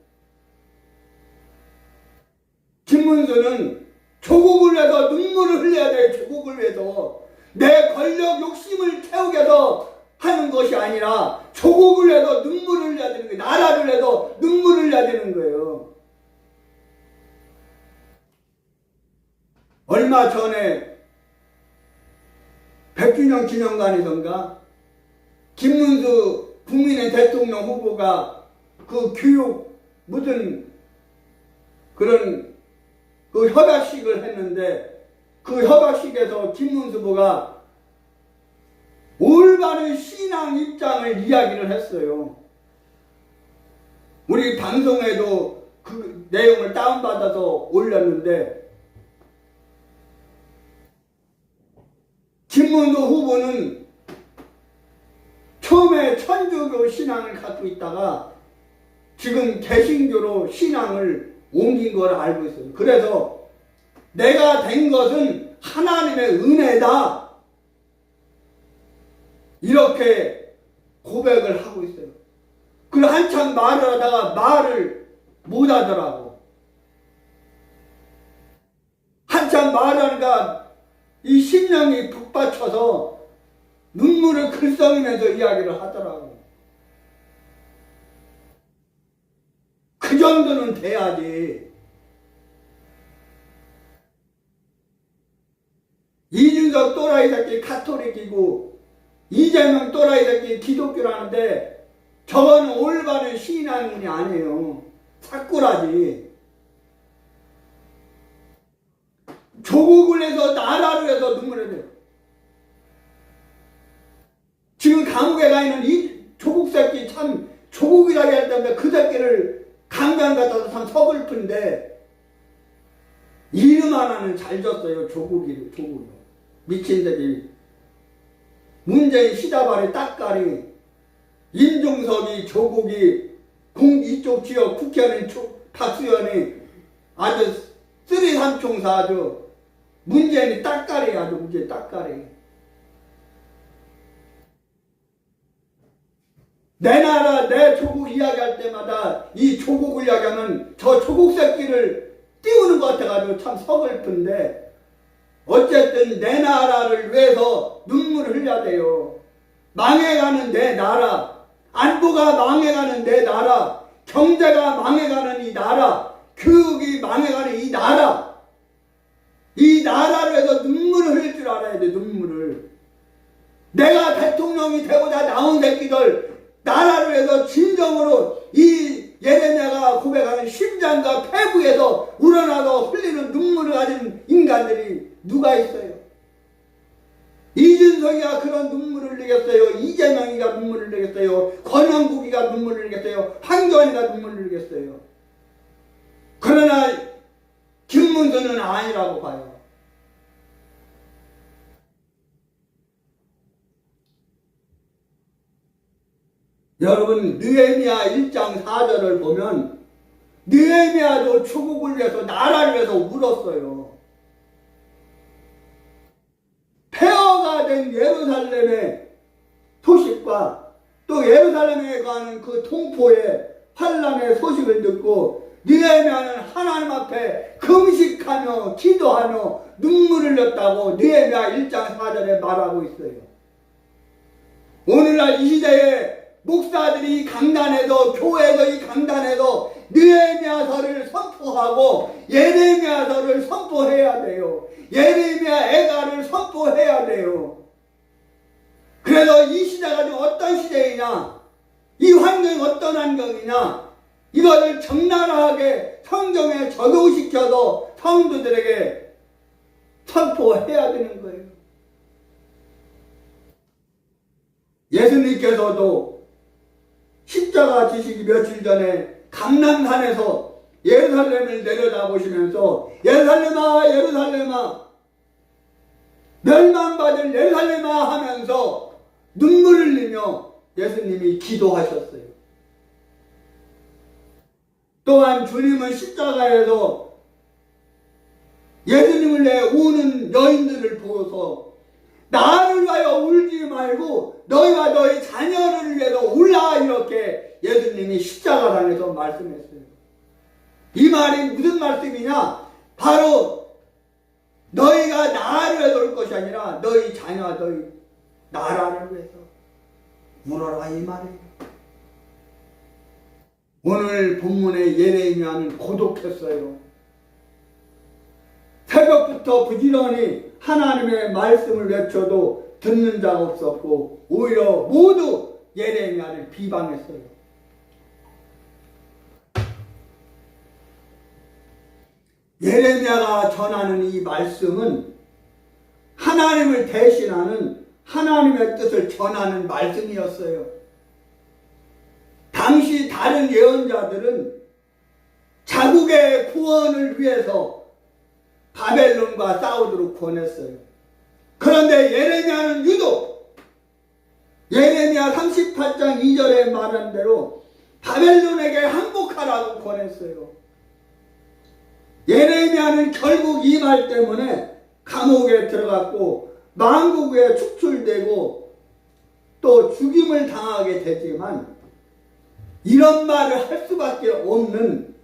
김문수는 조국을 위해서 눈물을 흘려야 돼요. 조국을 위해서. 내 권력 욕심을 채우기 위해서 하는 것이 아니라 조국을 위해서 눈물을 흘려야 되는 거예요. 나라를 위해서 눈물을 흘려야 되는 거예요. 얼마 전에 100주년 기념관에선가 김문수 국민의 대통령 후보가 그 교육 무슨 그런 그 협약식을 했는데 그 협약식에서 김문수 후보가 올바른 신앙 입장을 이야기를 했어요. 우리 방송에도 그 내용을 다운받아서 올렸는데 김문수 후보는 처음에 천주교 신앙을 갖고 있다가 지금 개신교로 신앙을 옮긴 걸 알고 있어요. 그래서 내가 된 것은 하나님의 은혜다. 이렇게 고백을 하고 있어요. 그리고 한참 말을 하다가 말을 못 하더라고. 한참 말을 하니까 이 심령이 북받쳐서 눈물을 글썽이면서 이야기를 하더라고. 그 정도는 돼야지. 이준석 또라이 새끼 카톨릭이고 이재명 또라이 새끼 기독교라는데 저거는 올바른 신앙인이 아니에요. 사꾸라지. 조국을 위해서 나라를 위해서 눈물을 흘려요. 지금 감옥에 가 있는 이 조국 새끼 참 조국이라고 할 때인데 그 새끼를 강간 같아서 참 서글픈데 이름 하나는 잘 줬어요. 조국이. 미친 새끼. 문재인 시다발의 딱가리, 임종석이 조국이 이쪽 지역 국회의원 박수현이 아주 쓰리 삼총사 아주 문재인이 딱가리 아주 문재인 딱가리. 내 나라 내 조국 이야기할 때마다 이 조국을 이야기하면 저 조국 새끼를 띄우는 것 같아가지고 참 서글픈데 어쨌든 내 나라를 위해서 눈물을 흘려야 돼요. 망해가는 내 나라, 안보가 망해가는 내 나라, 경제가 망해가는 이 나라, 교육이 망해가는 이 나라, 이 나라를 위해서 눈물을 흘릴 줄 알아야 돼. 눈물을. 내가 대통령이 되고자 나온 새끼들 나라를 위해서 진정으로 이 예레미야가 고백하는 심장과 폐부에서 우러나서 흘리는 눈물을 가진 인간들이 누가 있어요? 이준석이가 그런 눈물을 흘리겠어요? 이재명이가 눈물을 흘리겠어요? 권영국이가 눈물을 흘리겠어요? 황교안이가 눈물을 흘리겠어요? 그러나 김문수는 아니라고 봐요. 여러분 느헤미야 1장 4절을 보면 느헤미야도 조국을 위해서 나라를 위해서 울었어요. 폐허가 된 예루살렘의 소식과 또 예루살렘에 가는 그 통포의 환란의 소식을 듣고 느헤미야는 하나님 앞에 금식하며 기도하며 눈물을 흘렸다고 느헤미야 1장 4절에 말하고 있어요. 오늘날 이 시대에 목사들이 강단에서 교회에서 이 강단에서 느헤미야서를 선포하고 예레미야서를 선포해야 돼요. 예레미야 애가를 선포해야 돼요. 그래서 이 시대가 지금 어떤 시대이냐, 이 환경이 어떤 환경이냐, 이것을 적나라하게 성경에 적용시켜서 성도들에게 선포해야 되는 거예요. 예수님께서도 십자가 지시기 며칠 전에 감람산에서 예루살렘을 내려다보시면서 예루살렘아 예루살렘아 멸망받을 예루살렘아 하면서 눈물을 흘리며 예수님이 기도하셨어요. 또한 주님은 십자가에서 예수님을 내 우는 여인들을 보고서 나를 위하여 울지 말고 너희와 너희 자녀를 위해서 울라, 이렇게 예수님이 십자가상에서 말씀했어요. 이 말이 무슨 말씀이냐? 바로 너희가 나를 위해서 울 것이 아니라 너희 자녀와 너희 나라를 위해서 울어라, 이 말이에요. 오늘 본문의 예레미야는 고독했어요. 새벽부터 부지런히 하나님의 말씀을 외쳐도 듣는 자가 없었고 오히려 모두 예레미야를 비방했어요. 예레미야가 전하는 이 말씀은 하나님을 대신하는 하나님의 뜻을 전하는 말씀이었어요. 당시 다른 예언자들은 자국의 구원을 위해서 바벨론과 싸우도록 권했어요. 그런데 예레미야는 유독 예레미야 38장 2절에 말한 대로 바벨론에게 항복하라고 권했어요. 예레미야는 결국 이 말 때문에 감옥에 들어갔고 만국에 축출되고 또 죽임을 당하게 되지만 이런 말을 할 수밖에 없는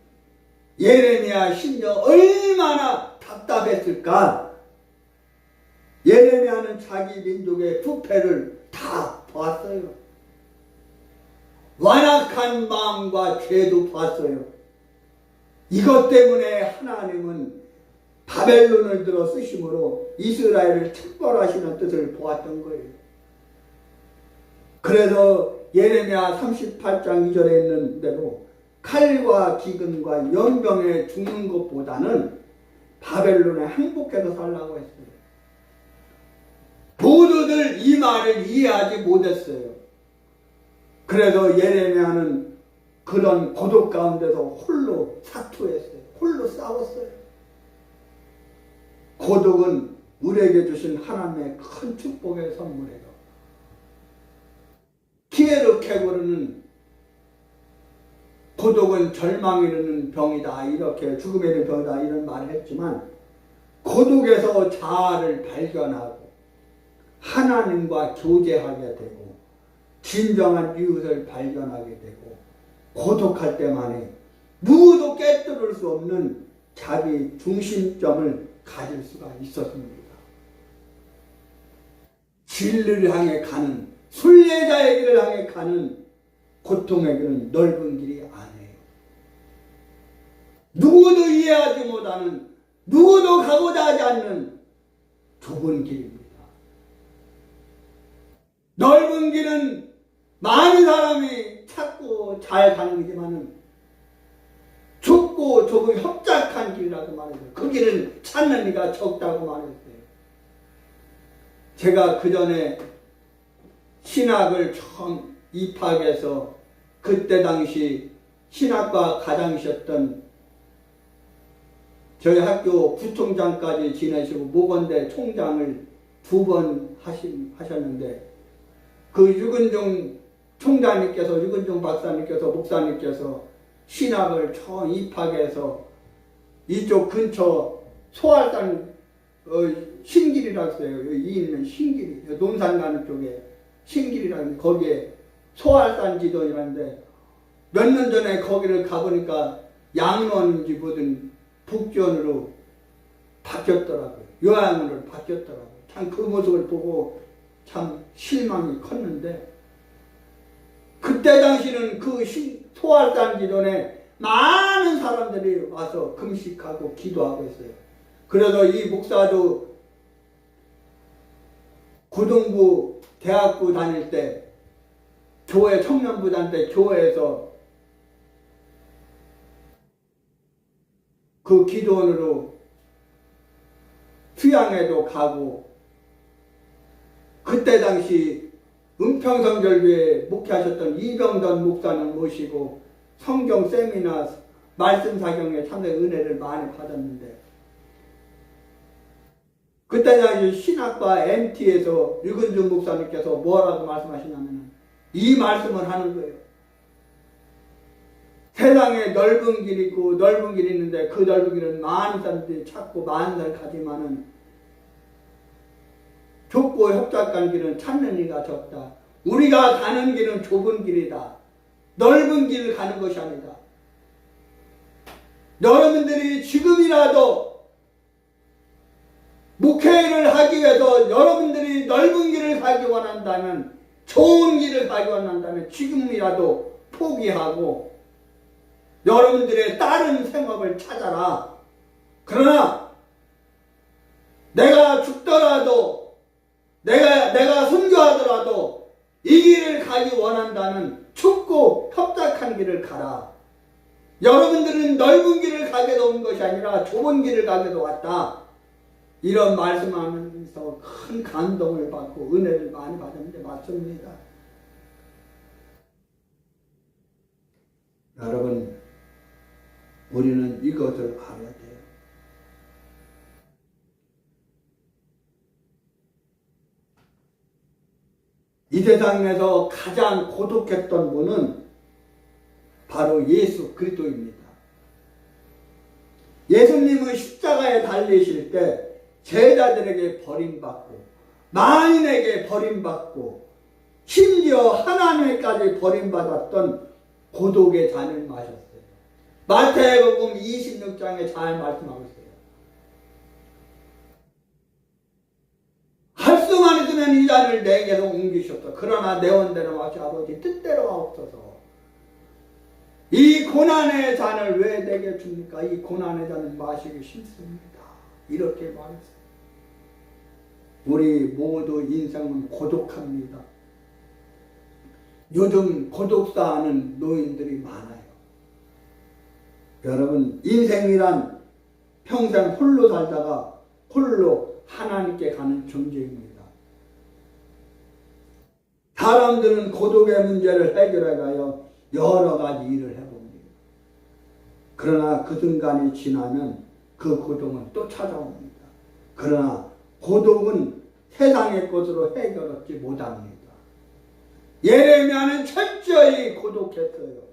예레미야 심령 얼마나 답답했을까. 예레미야는 자기 민족의 부패를 다 봤어요. 완악한 마음과 죄도 봤어요. 이것 때문에 하나님은 바벨론을 들어 쓰심으로 이스라엘을 책벌하시는 뜻을 보았던 거예요. 그래서 예레미야 38장 2절에 있는 대로 칼과 기근과 연병에 죽는 것보다는 바벨론에 항복해서 살라고 했어요. 모두들 이 말을 이해하지 못했어요. 그래서 예레미야는 그런 고독 가운데서 홀로 사투했어요. 홀로 싸웠어요. 고독은 우리에게 주신 하나님의 큰 축복의 선물이에요. 키에르케고르는 고독은 절망에 이르는 병이다, 이렇게 죽음에 이르는 병이다, 이런 말을 했지만 고독에서 자아를 발견하고 하나님과 교제하게 되고 진정한 이웃을 발견하게 되고 고독할 때만에 누구도 깨뜨릴 수 없는 자기 중심점을 가질 수가 있었습니다. 진리를 향해 가는, 순례자의 길을 향해 가는 고통의 길은 넓은 길이 아니에요. 누구도 이해하지 못하는, 누구도 가고자 하지 않는 좁은 길입니다. 넓은 길은 많은 사람이 찾고 잘 가는 길이지만 좁고 좁은 협착한 길이라고 말했어요. 그 길을 찾는 이가 적다고 말했어요. 제가 그 전에 신학을 처음 입학해서 그때 당시 신학과 과장이셨던 저희 학교 부총장까지 지내시고 모건대 총장을 2번 하셨는데 그 유근종 총장님께서, 유근종 박사님께서, 목사님께서 신학을 처음 입학해서 이쪽 근처 소알산 신길이라고 써요. 이 있는 신길이, 논산 가는 쪽에 신길이라는, 거기에 소알산 지도이라는데 몇 년 전에 거기를 가보니까 양론인지 뭐든 북전으로 바뀌었더라고요. 요양으로 바뀌었더라고요. 참 그 모습을 보고 참 실망이 컸는데, 그때 당시는 그 소알산 기존에 많은 사람들이 와서 금식하고 기도하고 있어요. 그래서 이 목사도 고등부 대학부 다닐 때 교회 청년부 다닐 때 교회에서 그 기도원으로 수양회도 가고 그때 당시 은평성결교회 목회하셨던 이병던 목사님 모시고 성경 세미나 말씀 사경에 참여 은혜를 많이 받았는데 그때 당시 신학과 MT에서 류근준 목사님께서 뭐라고 말씀하시냐면 이 말씀을 하는 거예요. 세상에 넓은 길이 있고 넓은 길이 있는데 그 넓은 길은 많은 사람들이 찾고 많은 사람을 가지만은 좁고 협착한 길은 찾는 이가 적다. 우리가 가는 길은 좁은 길이다. 넓은 길을 가는 것이 아니다. 여러분들이 지금이라도 목회를 하기 위해서 여러분들이 넓은 길을 가기 원한다면 좋은 길을 가기 원한다면 지금이라도 포기하고 여러분들의 다른 생업을 찾아라. 그러나 내가 죽더라도 내가 순교하더라도 이 길을 가기 원한다면 춥고 협착한 길을 가라. 여러분들은 넓은 길을 가게 온 것이 아니라 좁은 길을 가게도 왔다. 이런 말씀하면서 큰 감동을 받고 은혜를 많이 받았는데 맞습니다. 여러분, 우리는 이것을 알아야 돼요. 이 세상에서 가장 고독했던 분은 바로 예수 그리스도입니다. 예수님은 십자가에 달리실 때 제자들에게 버림받고 만인에게 버림받고 심지어 하나님까지 버림받았던 고독의 잔을 마셨어요. 마태복음 26장에 잘 말씀하고 있어요. 할 수만 있으면 이 잔을 내게서 옮기셨다. 그러나 내 원대로 마시 아버지 뜻대로 하옵소서. 이 고난의 잔을 왜 내게 줍니까? 이 고난의 잔을 마시기 싫습니다. 이렇게 말했어요. 우리 모두 인생은 고독합니다. 요즘 고독사하는 노인들이 많아요. 여러분, 인생이란 평생 홀로 살다가 홀로 하나님께 가는 존재입니다. 사람들은 고독의 문제를 해결해 가요 여러 가지 일을 해봅니다. 그러나 그 순간이 지나면 그 고독은 또 찾아옵니다. 그러나 고독은 세상의 것으로 해결하지 못합니다. 예레미야는 철저히 고독했어요.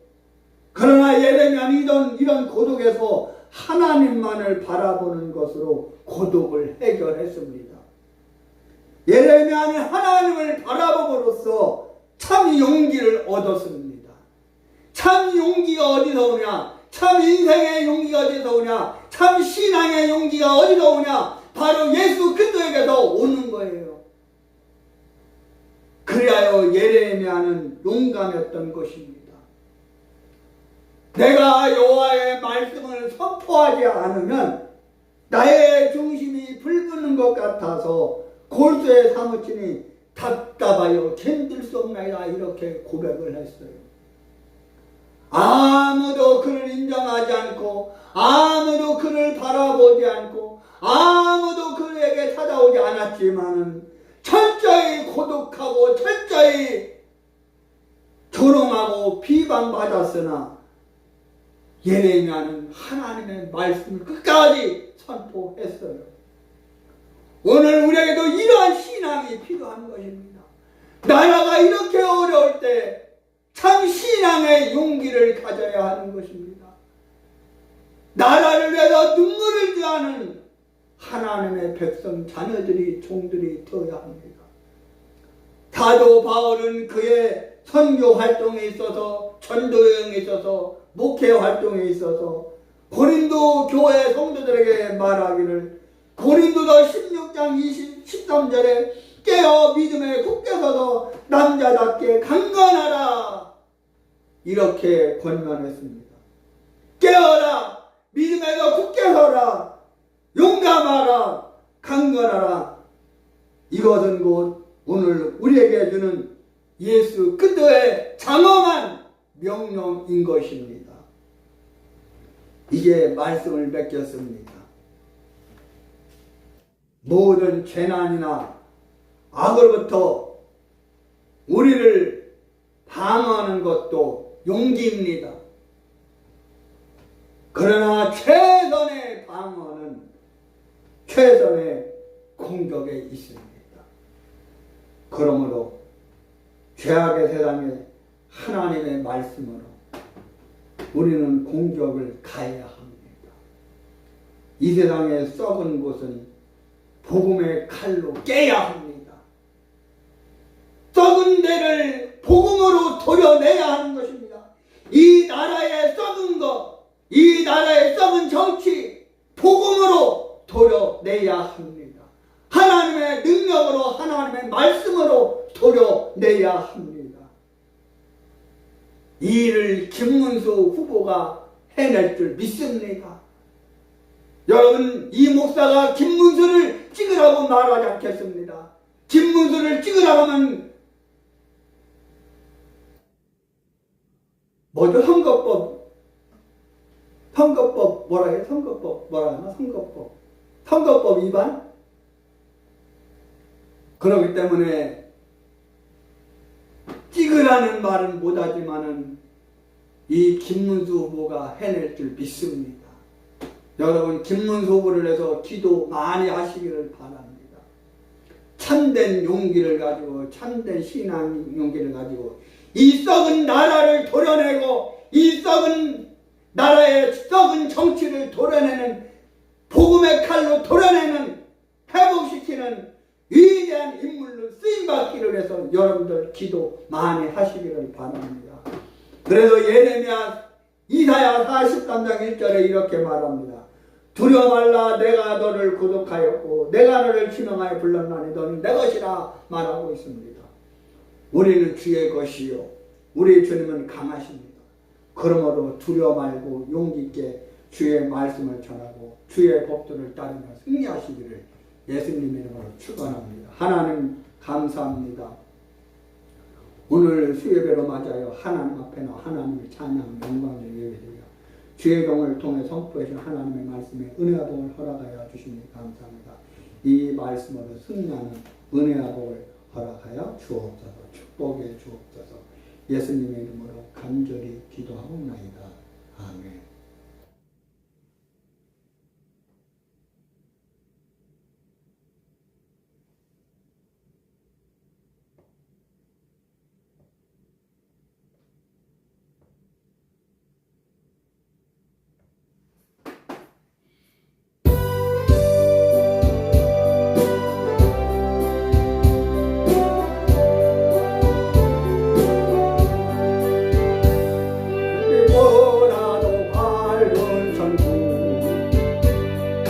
그러나 예레미야는 이런 고독에서 하나님만을 바라보는 것으로 고독을 해결했습니다. 예레미야는 하나님을 바라봄으로써 참 용기를 얻었습니다. 참 용기가 어디서 오냐? 참 인생의 용기가 어디서 오냐? 참 신앙의 용기가 어디서 오냐? 바로 예수 그리스도에게서 오는 거예요. 그리하여 예레미야는 용감했던 것입니다. 내가 여호와의 말씀을 선포하지 않으면 나의 중심이 붉은 것 같아서 골수에 사무치니 답답하여 견딜 수 없나이다. 이렇게 고백을 했어요. 아무도 그를 인정하지 않고 아무도 그를 바라보지 않고 아무도 그에게 찾아오지 않았지만 철저히 고독하고 철저히 조롱하고 비방받았으나 예레미야는 하나님의 말씀을 끝까지 선포했어요. 오늘 우리에게도 이러한 신앙이 필요한 것입니다. 나라가 이렇게 어려울 때 참 신앙의 용기를 가져야 하는 것입니다. 나라를 위해서 눈물을 지하는 하나님의 백성 자녀들이 종들이 되어야 합니다. 사도 바울은 그의 선교 활동에 있어서 전도 여행에 있어서 목회 활동에 있어서 고린도 교회 성도들에게 말하기를 고린도서 16장 13절에 깨어 믿음에 굳게 서서 남자답게 강건하라 이렇게 권면했습니다. 깨어라, 믿음에서 굳게 서라, 용감하라, 강건하라. 이것은 곧 오늘 우리에게 주는 예수 그리스도의 장엄한 명령인 것입니다. 이제 말씀을 맺겠습니다. 모든 재난이나 악으로부터 우리를 방어하는 것도 용기입니다. 그러나 최선의 방어는 최선의 공격에 있습니다. 그러므로 죄악의 세상에 하나님의 말씀으로 우리는 공격을 가해야 합니다. 이 세상의 썩은 곳은 복음의 칼로 깨야 합니다. 썩은 데를 복음으로 도려내야 하는 것입니다. 이 나라의 썩은 것, 이 나라의 썩은 정치, 복음으로 도려내야 합니다. 하나님의 능력으로, 하나님의 말씀으로 도려내야 합니다. 이 일을 김문수 후보가 해낼 줄 믿습니다. 여러분, 이 목사가 김문수를 찍으라고 말하지 않겠습니다. 김문수를 찍으라고 하면 뭐죠? 선거법 뭐라 해요? 선거법 뭐라 하나? 선거법 위반? 그렇기 때문에 찍으라는 말은 못하지만은 이 김문수 후보가 해낼 줄 믿습니다. 여러분, 김문수 후보를 해서 기도 많이 하시기를 바랍니다. 참된 용기를 가지고, 참된 신앙 용기를 가지고 이 썩은 나라를 도려내고 이 썩은 나라의 썩은 정치를 도려내는, 복음의 칼로 도려내는, 회복시키는 위대한 인물로 쓰임받기를 위해서 여러분들 기도 많이 하시기를 바랍니다. 그래서 예레미야 이사야 43장 1절에 이렇게 말합니다. 두려워 말라, 내가 너를 구속하였고 내가 너를 지명하여 불렀나니 너는 내 것이라 말하고 있습니다. 우리는 주의 것이요 우리 주님은 강하십니다. 그러므로 두려워 말고 용기 있게 주의 말씀을 전하고 주의 법도를 따르며 승리하시기를 예수님의 이름으로 축원합니다. 하나님 감사합니다. 오늘 수요예배로 맞아요. 하나님 앞에 나 하나님을 찬양 영광을 예배드려 주의 종을 통해 선포하신 하나님의 말씀에 은혜와 복을 허락하여 주시니 감사합니다. 이 말씀으로 승리하는 은혜와 복을 허락하여 주옵소서. 축복해 주옵소서. 예수님의 이름으로 간절히 기도하옵나이다. 아멘.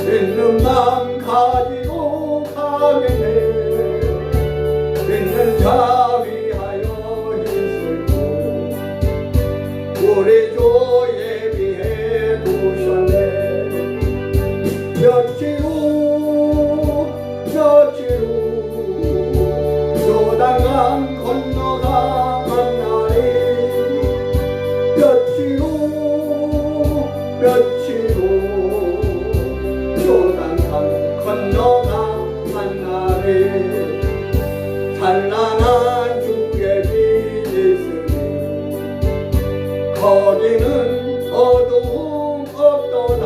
있는 마음 가지고 가겠네. 있는 자 위하여 힘쓸고 우리 주 예비해 두셨네. 며칠 후 요단강 건너가 만나리. 며칠 후 요단강 건너가 만나리. 찬란한 주의 빛이 있으니 거기는 어두움 없도다.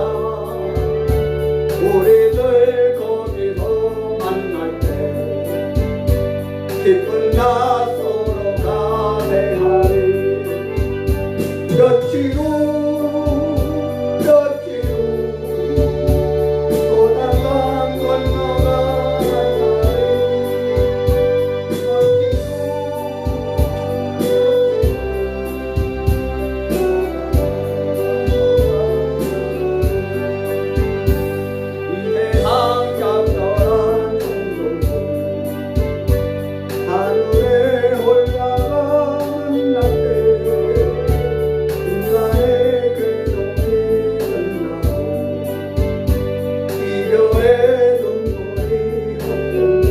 우리들 거기서 만날 때 기쁜 낯서로가 대하리. 며칠 후 요단강 건너가 이 세상 잡다란 종족은 하늘에 올라가 만날 때 인간의 괴로움이 끝나고 이별의 눈물이 없던데.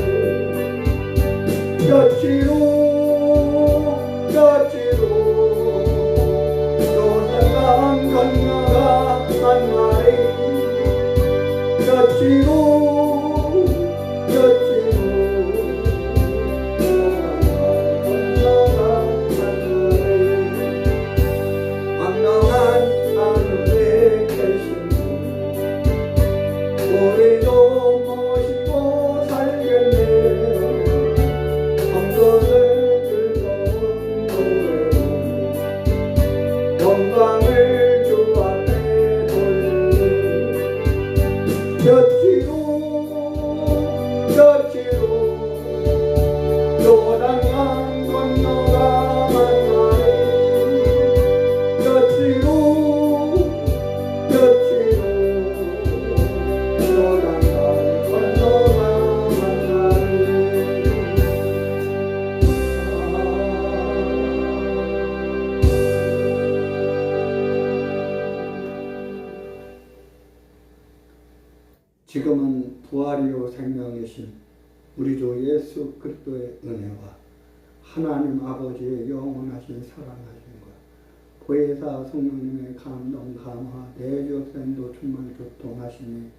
볕지로 볕지로 요단강 건너가 만나리 볕지로 볕지로 요단강 건너가 만나리 지금은 부활이요 생명이신 우리 주 예수 그리스도의 은혜와 하나님 아버지의 영원하신 사랑하심과 보혜사 성령님의 감동 감화 내주역사님도 충만 교통하시니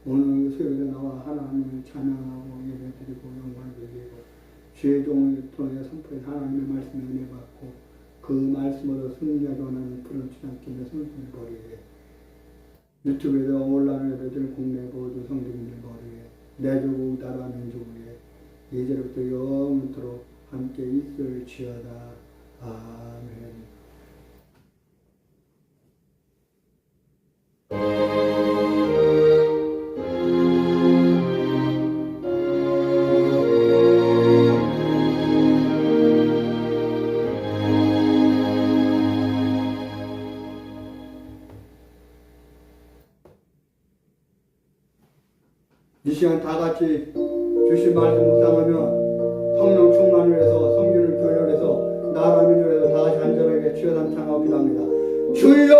오늘 수요일에 나와 하나님을 찬양하고 예배드리고 영광 드리고 주의 종을 통해 선포한 하나님의 말씀에 은혜 받고 그 말씀으로 승리하게 원하는 푸른 주장길에 손을 버리게 유튜브에다 온라인에 되는 국내 모든 성도님들 머리에 내주고 나라 민족 위에 이제부터 영원토록 함께 있을지어다. 아멘. 이 시간 다 같이 주신 말씀 묵상하며 성령 충만을 해서 성균을 교련해서 나라 민족에서 다 같이 안전하게 취하담 창하고 기도합니다. 주여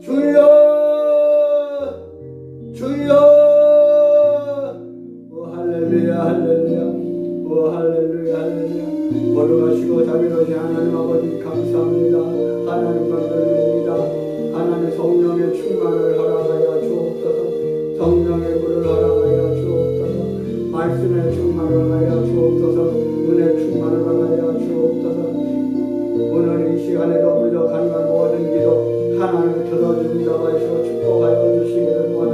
주여 주여 오 할렐루야 할렐루야 오 할렐루야 할렐루야 걸어가시고 자비로우신 하나님 아버지 감사합니다. 하나님 감사드립니다. 하나님 성령의 충만을 허락하여 주옵소서. 성령의 불을 허락하여 주옵소서. 말씀의 충만을 하여 주옵소서. 은혜 충만을 하여 주옵소서. 오늘 이 시간에도 부족한 것 모든 기도 하나님을 들어주신다고 하시고 축복하여 주시기를 원합니다.